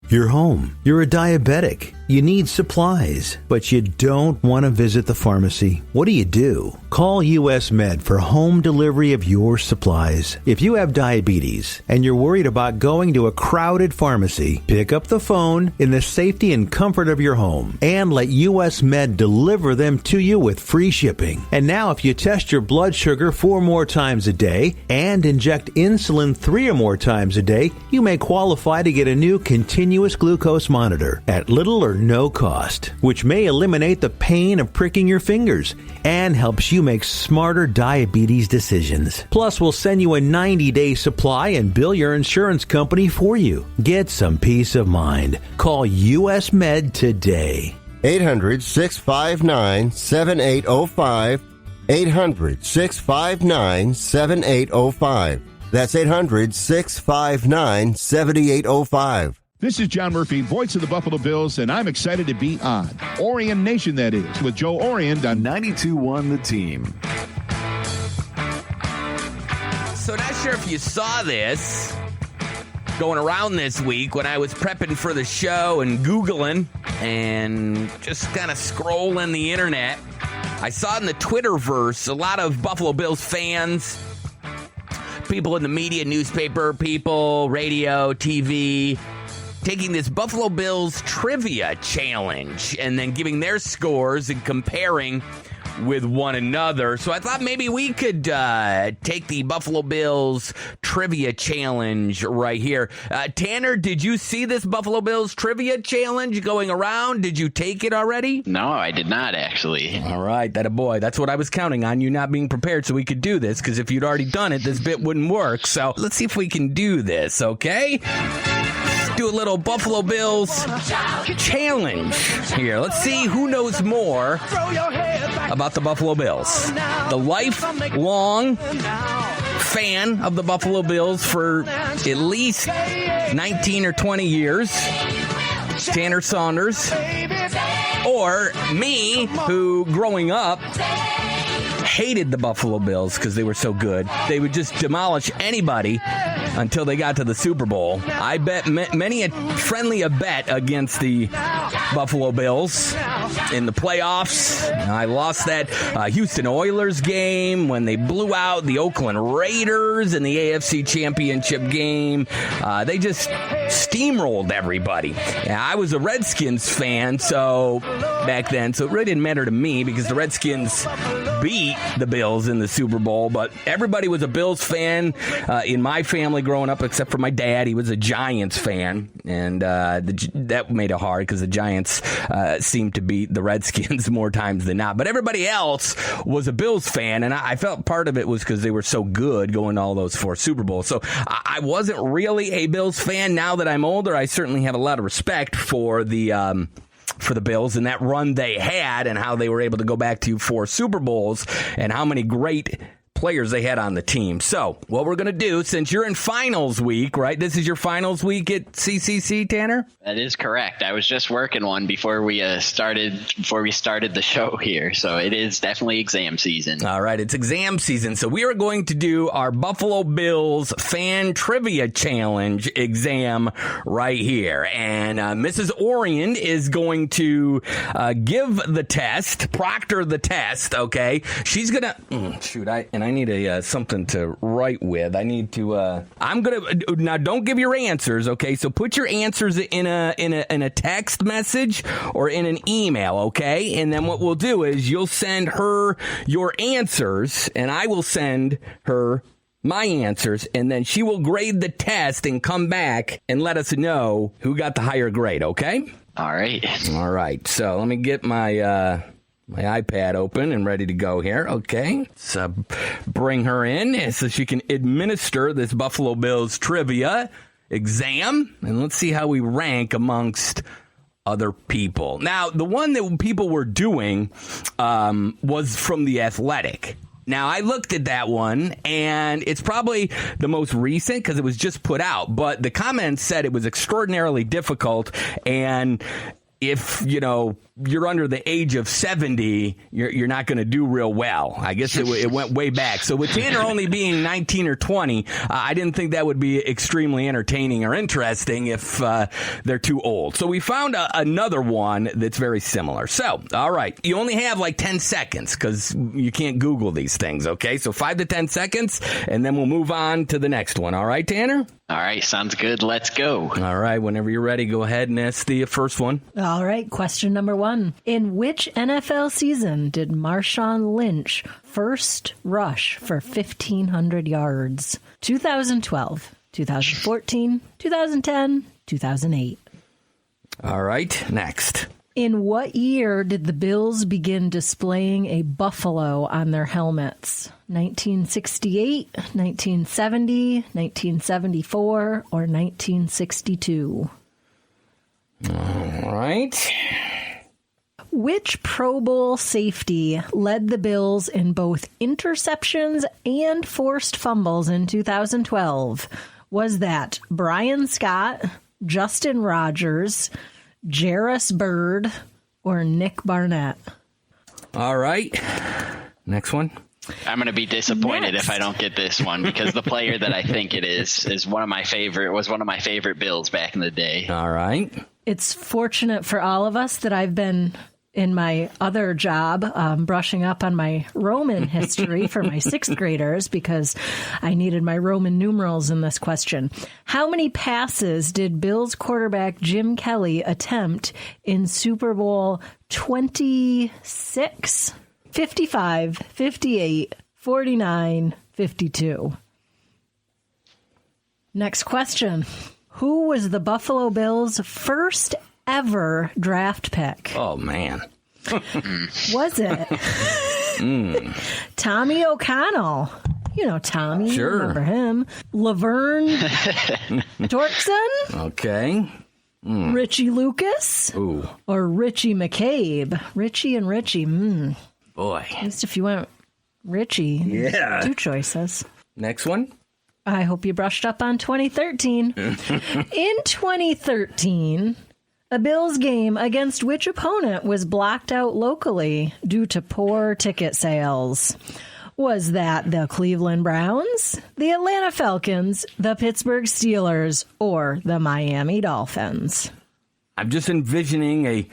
You're home. You're a diabetic. You need supplies, but you don't want to visit the pharmacy. What do? Call US Med for home delivery of your supplies. If you have diabetes and you're worried about going to a crowded pharmacy, pick up the phone in the safety and comfort of your home and let US Med deliver them to you with free shipping. And now if you test your blood sugar 4 more times a day and inject insulin 3 or more times a day, you may qualify to get a new continuous glucose monitor at little or no cost, which may eliminate the pain of pricking your fingers and helps you make smarter diabetes decisions. Plus, we'll send you a 90-day supply and bill your insurance company for you. Get some peace of mind. Call US Med today. 800-659-7805. 800-659-7805. That's 800-659-7805. This is John Murphy, voice of the Buffalo Bills, and I'm excited to be on Oriend Nation, that is, with Joe Oriend on 92.1 The Team. So not sure if you saw this going around this week when I was prepping for the show and Googling and just kind of scrolling the internet. I saw in the Twitterverse a lot of Buffalo Bills fans, people in the media, newspaper people, radio, TV, taking this Buffalo Bills trivia challenge and then giving their scores and comparing with one another. So I thought maybe we could take the Buffalo Bills trivia challenge right here. Tanner, did you see this Buffalo Bills trivia challenge going around? Did you take it already? No, I did not, actually. All right, that a boy. That's what I was counting on, you not being prepared so we could do this, because if you'd already done it, this bit wouldn't work. So let's see if we can do this, okay? Do a little Buffalo Bills challenge here. Let's see who knows more about the Buffalo Bills. The lifelong fan of the Buffalo Bills for at least 19 or 20 years, Tanner Saunders, or me, who growing up hated the Buffalo Bills because they were so good. They would just demolish anybody until they got to the Super Bowl. I bet many a friendly bet against the Buffalo Bills in the playoffs. I lost that Houston Oilers game when they blew out the Oakland Raiders in the AFC Championship game. They just steamrolled everybody. Yeah, I was a Redskins fan back then, so it really didn't matter to me because the Redskins beat the Bills in the Super Bowl, but everybody was a Bills fan in my family growing up, except for my dad. He was a Giants fan, and that made it hard because the Giants seemed to beat the Redskins more times than not. But everybody else was a Bills fan, and I felt part of it was because they were so good going to all those 4 Super Bowls. So I wasn't really a Bills fan. Now that I'm older, I certainly have a lot of respect for the Bills and that run they had and how they were able to go back to 4 Super Bowls and how many great players they had on the team. So what we're going to do, since you're in finals week, right? This is your finals week at CCC, Tanner? That is correct. I was just working one before we started the show here. So it is definitely exam season. All right. It's exam season. So we are going to do our Buffalo Bills fan trivia challenge exam right here. And Mrs. Oriend is going to give the test, proctor the test. Okay. She's going to, I need something to write with. I need to. I'm gonna now. Don't give your answers, okay? So put your answers in a text message or in an email, okay? And then what we'll do is you'll send her your answers, and I will send her my answers, and then she will grade the test and come back and let us know who got the higher grade, okay? All right. So let me get my iPad open and ready to go here. Okay. Let's bring her in so she can administer this Buffalo Bills trivia exam. And let's see how we rank amongst other people. Now, the one that people were doing was from The Athletic. Now, I looked at that one, and it's probably the most recent because it was just put out. But the comments said it was extraordinarily difficult, and if, you're under the age of 70, you're not going to do real well. I guess it went way back. So with Tanner only being 19 or 20, I didn't think that would be extremely entertaining or interesting if they're too old. So we found another one that's very similar. So, all right, you only have like 10 seconds because you can't Google these things, okay? So 5 to 10 seconds, and then we'll move on to the next one. All right, Tanner? All right, sounds good. Let's go. All right, whenever you're ready, go ahead and ask the first one. All right, question number 1. In which NFL season did Marshawn Lynch first rush for 1,500 yards? 2012, 2014, 2010, 2008. All right, next. In what year did the Bills begin displaying a buffalo on their helmets? 1968, 1970, 1974, or 1962? All right. Which Pro Bowl safety led the Bills in both interceptions and forced fumbles in 2012? Was that Brian Scott, Justin Rogers, Jarris Bird, or Nick Barnett? All right. Next one. I'm going to be disappointed if I don't get this one because the player that I think it is one of my favorite Bills back in the day. All right. It's fortunate for all of us that I've been in my other job brushing up on my Roman history for my sixth graders because I needed my Roman numerals in this question. How many passes did Bills quarterback Jim Kelly attempt in Super Bowl 26? 55, 58, 49, 52. Next question. Who was the Buffalo Bills' first ever draft pick? Oh, man. Was it Tommy O'Connell? You know Tommy. Sure. Remember him. Laverne Dorkson? Okay. Richie Lucas? Ooh. Or Richie McCabe? Richie and Richie. Boy. At least if you went Richie. Yeah. Two choices. Next one. I hope you brushed up on 2013. In 2013, a Bills game against which opponent was blocked out locally due to poor ticket sales? Was that the Cleveland Browns, the Atlanta Falcons, the Pittsburgh Steelers, or the Miami Dolphins? I'm just envisioning a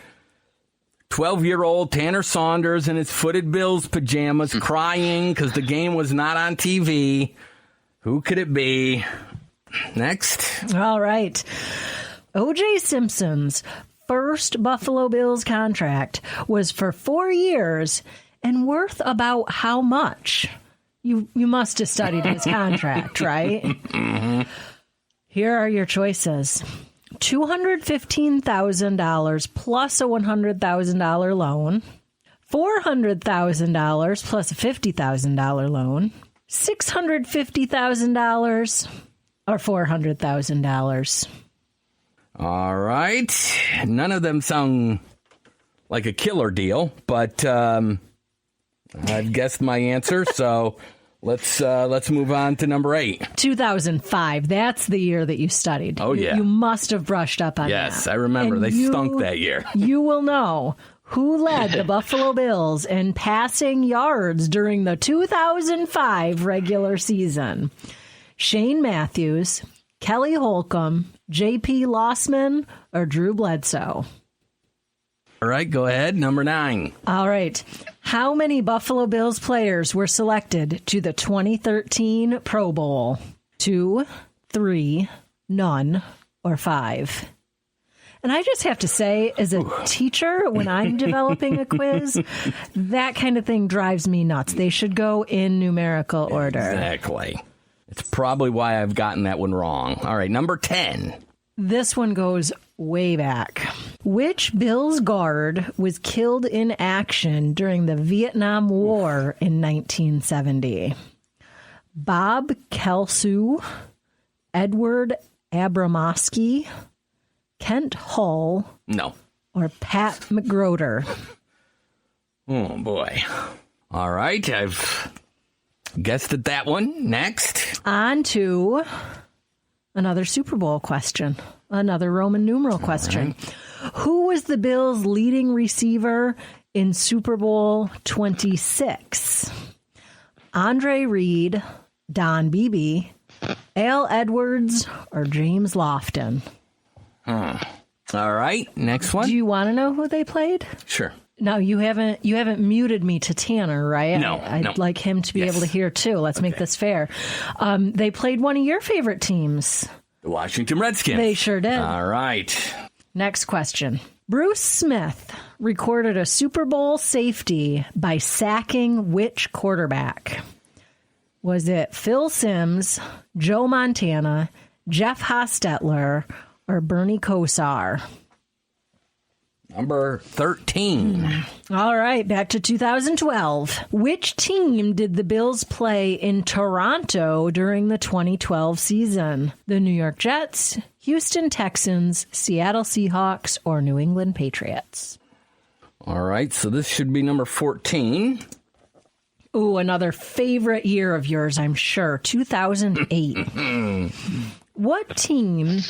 12-year-old Tanner Saunders in his footed Bills pajamas crying because the game was not on TV. Who could it be? Next. All right. O.J. Simpson's first Buffalo Bills contract was for 4 years and worth about how much? You must have studied his contract, right? Mm-hmm. Here are your choices. $215,000 plus a $100,000 loan, $400,000 plus a $50,000 loan, $650,000 or $400,000. All right. None of them sound like a killer deal, but I've guessed my answer, so let's move on to number 8. 2005. That's the year that you studied. Oh, yeah. You must have brushed up on that. Yes, I remember. And they stunk that year. You will know who led the Buffalo Bills in passing yards during the 2005 regular season. Shane Matthews, Kelly Holcomb, J.P. Lossman, or Drew Bledsoe? All right, go ahead. Number 9. All right. How many Buffalo Bills players were selected to the 2013 Pro Bowl? 2, 3, none, or 5? And I just have to say, as a teacher, when I'm developing a quiz, that kind of thing drives me nuts. They should go in numerical order. Exactly. It's probably why I've gotten that one wrong. All right, number 10. This one goes way back. Which Bills guard was killed in action during the Vietnam War in 1970? Bob Kelsu, Edward Abramowski, Kent Hull, No. or Pat McGroder? Oh, boy. All right, I've guessed at that one. Next. On to another Super Bowl question, another Roman numeral question. Right. Who was the Bills' leading receiver in Super Bowl 26? Andre Reed, Don Beebe, Al Edwards, or James Lofton? All right, next one. Do you want to know who they played? Sure. No, you haven't muted me to Tanner, right? No, I'd like him to be able to hear too. Let's make this fair. They played one of your favorite teams. The Washington Redskins. They sure did. All right. Next question. Bruce Smith recorded a Super Bowl safety by sacking which quarterback? Was it Phil Simms, Joe Montana, Jeff Hostetler, or Bernie Kosar? Number 13. All right, back to 2012. Which team did the Bills play in Toronto during the 2012 season? The New York Jets, Houston Texans, Seattle Seahawks, or New England Patriots? All right, so this should be number 14. Ooh, another favorite year of yours, I'm sure. 2008. What team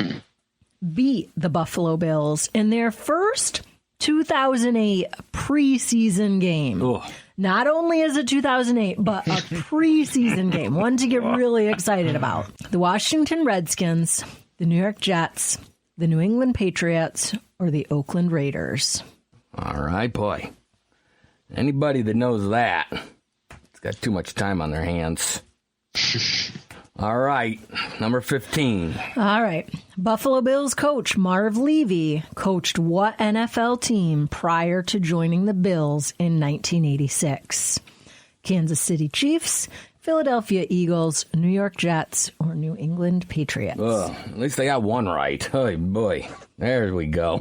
beat the Buffalo Bills in their first 2008 preseason game. Ugh. Not only is it 2008, but a preseason game, one to get really excited about. The Washington Redskins, the New York Jets, the New England Patriots, or the Oakland Raiders. All right, boy. Anybody that knows that, it's got too much time on their hands. All right, number 15. All right. Buffalo Bills coach Marv Levy coached what NFL team prior to joining the Bills in 1986? Kansas City Chiefs, Philadelphia Eagles, New York Jets, or New England Patriots? Ugh, at least they got one right. Oh, boy. There we go.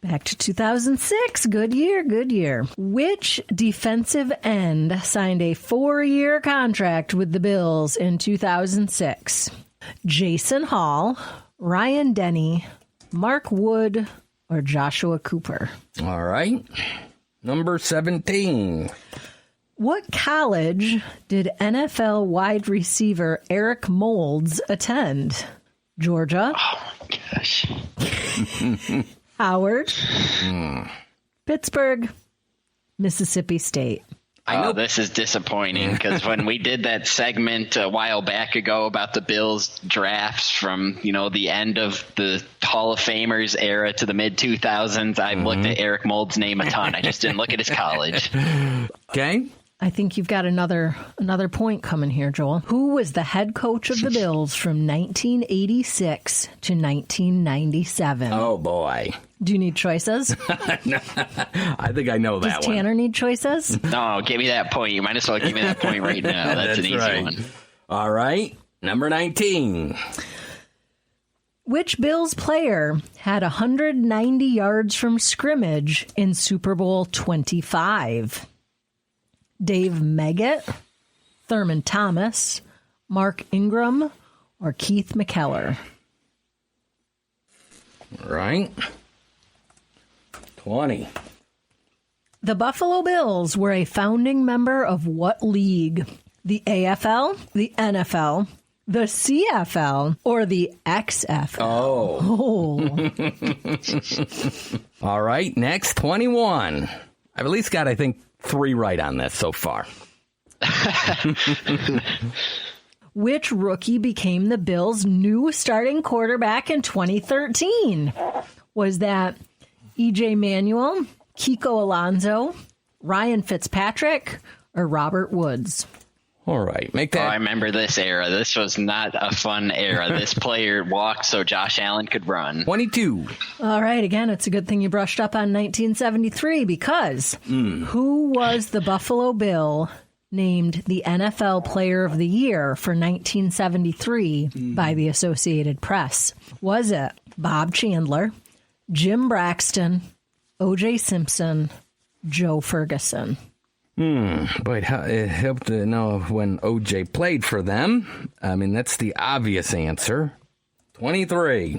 Back to 2006. Good year, good year. Which defensive end signed a 4-year contract with the Bills in 2006? Jason Hall, Ryan Denny, Mark Wood, or Joshua Cooper? All right. Number 17. What college did NFL wide receiver Eric Moulds attend? Georgia? Oh, my gosh. Howard, Pittsburgh, Mississippi State. I know this is disappointing because when we did that segment a while back ago about the Bills drafts from, the end of the Hall of Famers era to the mid-2000s, I've looked at Eric Moulds' name a ton. I just didn't look at his college. Okay. I think you've got another point coming here, Joel. Who was the head coach of the Bills from 1986 to 1997? Oh, boy. Do you need choices? I think I know that Does one. Tanner need choices? No, give me that point. You might as well give me that point right now. That's an easy one. All right. Number 19. Which Bills player had 190 yards from scrimmage in Super Bowl 25? Dave Meggett, Thurman Thomas, Mark Ingram, or Keith McKellar? Right. 20. The Buffalo Bills were a founding member of what league? The AFL, the NFL, the CFL, or the XFL? Oh. All right. Next, 21. I've at least got, I think, 3 right on this so far. Which rookie became the Bills' new starting quarterback in 2013? Was that E.J. Manuel, Kiko Alonso, Ryan Fitzpatrick, or Robert Woods? All right. Make that. Oh, I remember this era. This was not a fun era. This player walked so Josh Allen could run. 22. All right. Again, it's a good thing you brushed up on 1973 because who was the Buffalo Bill named the NFL Player of the Year for 1973 by the Associated Press? Was it Bob Chandler, Jim Braxton, O.J. Simpson, Joe Ferguson? But it helped to know when O.J. played for them. I mean, that's the obvious answer. 23.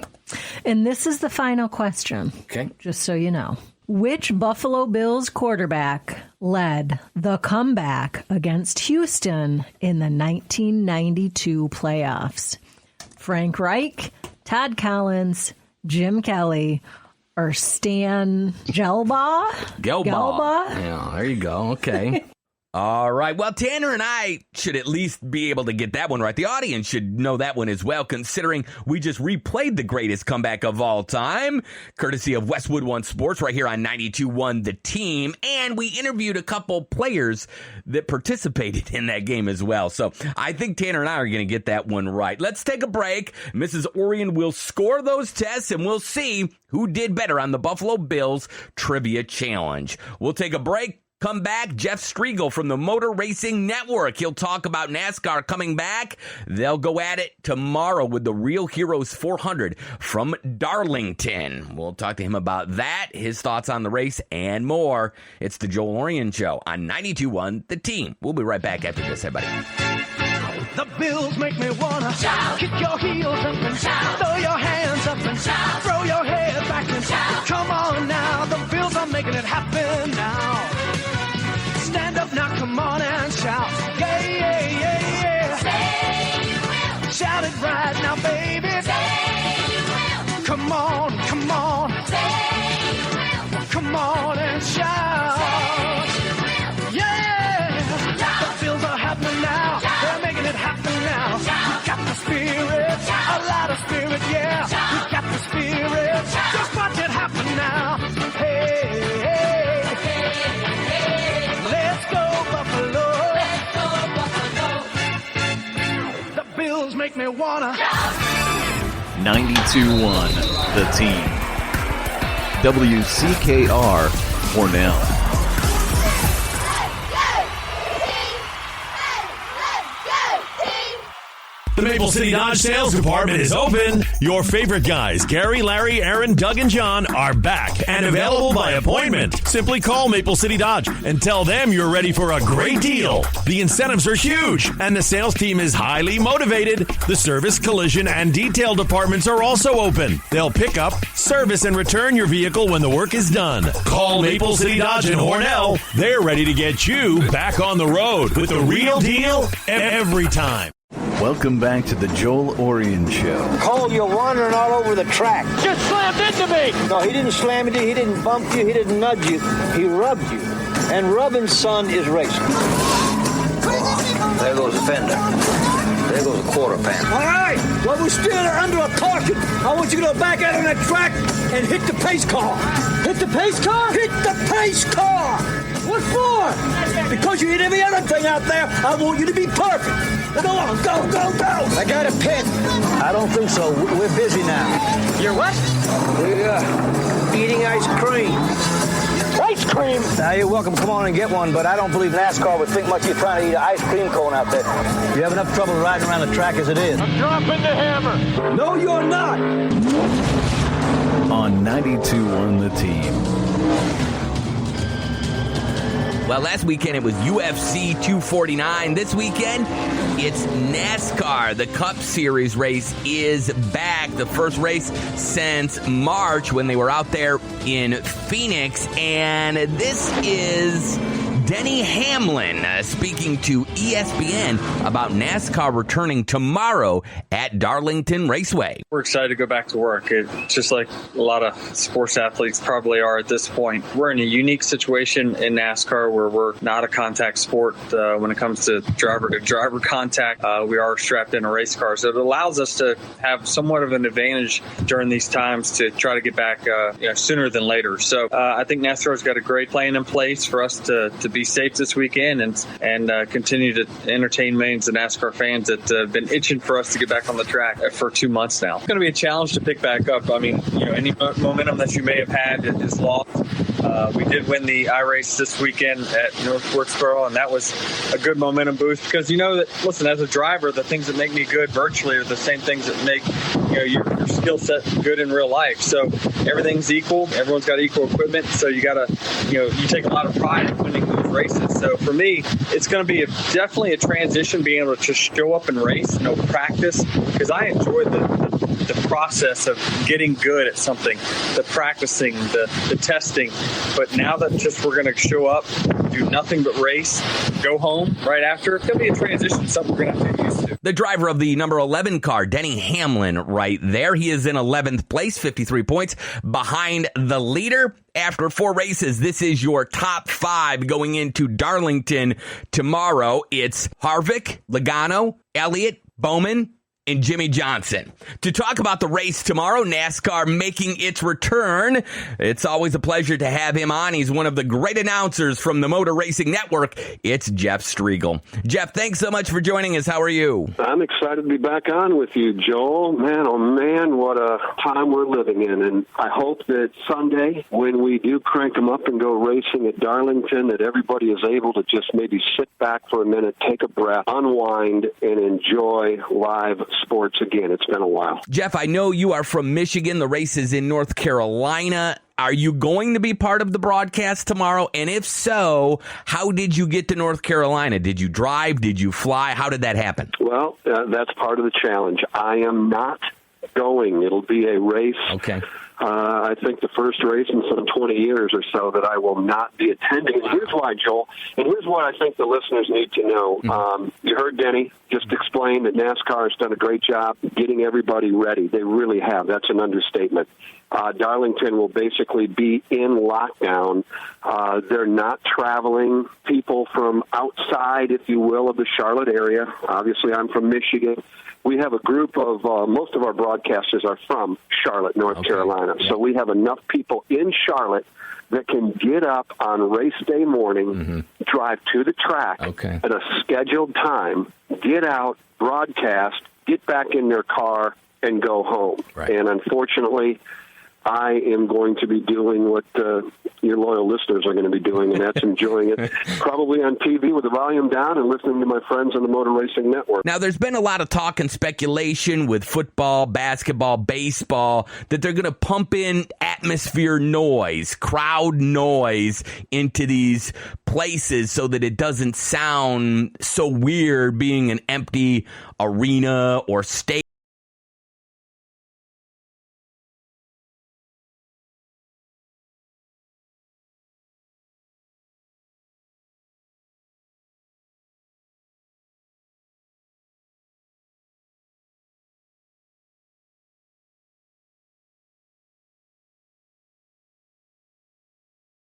And this is the final question. Okay. Just so you know. Which Buffalo Bills quarterback led the comeback against Houston in the 1992 playoffs? Frank Reich, Todd Collins, Jim Kelly, or Stan Gelbaugh? Gelbaugh. Yeah, there you go. Okay. All right. Well, Tanner and I should at least be able to get that one right. The audience should know that one as well, considering we just replayed the greatest comeback of all time, courtesy of Westwood One Sports right here on 92.1 The Team. And we interviewed a couple players that participated in that game as well. So I think Tanner and I are going to get that one right. Let's take a break. Mrs. Oriend will score those tests, and we'll see who did better on the Buffalo Bills Trivia Challenge. We'll take a break. Come back, Jeff Striegel from the Motor Racing Network. He'll talk about NASCAR coming back. They'll go at it tomorrow with the Real Heroes 400 from Darlington. We'll talk to him about that, his thoughts on the race, and more. It's the Joel Oriend Show on 92.1 The Team. We'll be right back after this, everybody. The Bills make me wanna shout, kick your heels up and shout, throw your hands up and shout, throw your head back and shout. Come on now, the Bills are making it happen now. Stand up now, come on and shout. Yeah, yeah, yeah, yeah. Say you will. Shout it right now, baby. Say make me wanna 92.1 The Team. WCKR Cornell. The Maple City Dodge Sales Department is open. Your favorite guys, Gary, Larry, Aaron, Doug, and John, are back and available by appointment. Simply call Maple City Dodge and tell them you're ready for a great deal. The incentives are huge, and the sales team is highly motivated. The service, collision, and detail departments are also open. They'll pick up, service, and return your vehicle when the work is done. Call Maple City Dodge in Hornell. They're ready to get you back on the road with the real deal every time. Welcome back to the Joel Oriend Show. Cole, you're wandering all over the track. Just slammed into me. No, he didn't slam into you. He didn't bump you. He didn't nudge you. He rubbed you. And rubbing, son, is racing. There goes a fender. There goes a quarter pan. All right. Well, we're still under a caution. I want you to go back out on that track and hit the pace car. Hit the pace car? Hit the pace car. What for? Because you hit every other thing out there. I want you to be perfect. Go on, go. I got a pit. I don't think so. We're busy now. You're what? We're eating ice cream. Ice cream? Now, you're welcome. Come on and get one, but I don't believe NASCAR would think much of you trying to eat an ice cream cone out there. You have enough trouble riding around the track as it is. I'm dropping the hammer. No, you're not. On 92.1 The Team. Well, last weekend it was UFC 249. This weekend, it's NASCAR. The Cup Series race is back. The first race since March when they were out there in Phoenix. And this is Denny Hamlin speaking to ESPN about NASCAR returning tomorrow at Darlington Raceway. We're excited to go back to work. It's just like a lot of sports athletes probably are at this point. We're in a unique situation in NASCAR where we're not a contact sport when it comes to driver contact. We are strapped in a race car, so it allows us to have somewhat of an advantage during these times to try to get back sooner than later. So I think NASCAR's got a great plan in place for us to be safe this weekend and continue to entertain millions of NASCAR fans that have been itching for us to get back on the track for 2 months now. It's going to be a challenge to pick back up. I mean, any momentum that you may have had is lost. We did win the iRace this weekend at North Wilkesboro, and that was a good momentum boost because listen, as a driver, the things that make me good virtually are the same things that make your skill set good in real life. So everything's equal. Everyone's got equal equipment. So you got to, you take a lot of pride in winning those races. So for me, it's going to be definitely a transition being able to just show up and race, practice, because I enjoy the process of getting good at something, the practicing, the testing. But now that we're going to show up, do nothing but race, go home right after, it's going to be a transition, something we're going to have to get used to. The driver of the number 11 car, Denny Hamlin, right there. He is in 11th place, 53 points behind the leader. After 4 races, this is your top 5 going into Darlington tomorrow. It's Harvick, Logano, Elliott, Bowman, and Jimmy Johnson. To talk about the race tomorrow, NASCAR making its return. It's always a pleasure to have him on. He's one of the great announcers from the Motor Racing Network. It's Jeff Striegel. Jeff, thanks so much for joining us. How are you? I'm excited to be back on with you, Joel. Man, oh man, what a time we're living in. And I hope that Sunday, when we do crank them up and go racing at Darlington, that everybody is able to just maybe sit back for a minute, take a breath, unwind, and enjoy live sports again. It's been a while. Jeff, I know you are from Michigan. The race is in North Carolina. Are you going to be part of the broadcast tomorrow? And if so, how did you get to North Carolina? Did you drive? Did you fly? How did that happen? Well, that's part of the challenge. I am not going. It'll be a race. Okay. I think the first race in some 20 years or so that I will not be attending. And here's why, Joel, and here's what I think the listeners need to know. You heard Denny just explain that NASCAR has done a great job getting everybody ready. They really have. That's an understatement. Darlington will basically be in lockdown. They're not traveling people from outside, if you will, of the Charlotte area. Obviously, I'm from Michigan. We have a group of, most of our broadcasters are from Charlotte, North Carolina. Yeah. So we have enough people in Charlotte that can get up on race day morning, drive to the track at a scheduled time, get out, broadcast, get back in their car and go home. Right. And unfortunately, I am going to be doing what your loyal listeners are going to be doing, and that's enjoying it probably on TV with the volume down and listening to my friends on the Motor Racing Network. Now, there's been a lot of talk and speculation with football, basketball, baseball, that they're going to pump in atmosphere noise, crowd noise into these places so that it doesn't sound so weird being an empty arena or stadium.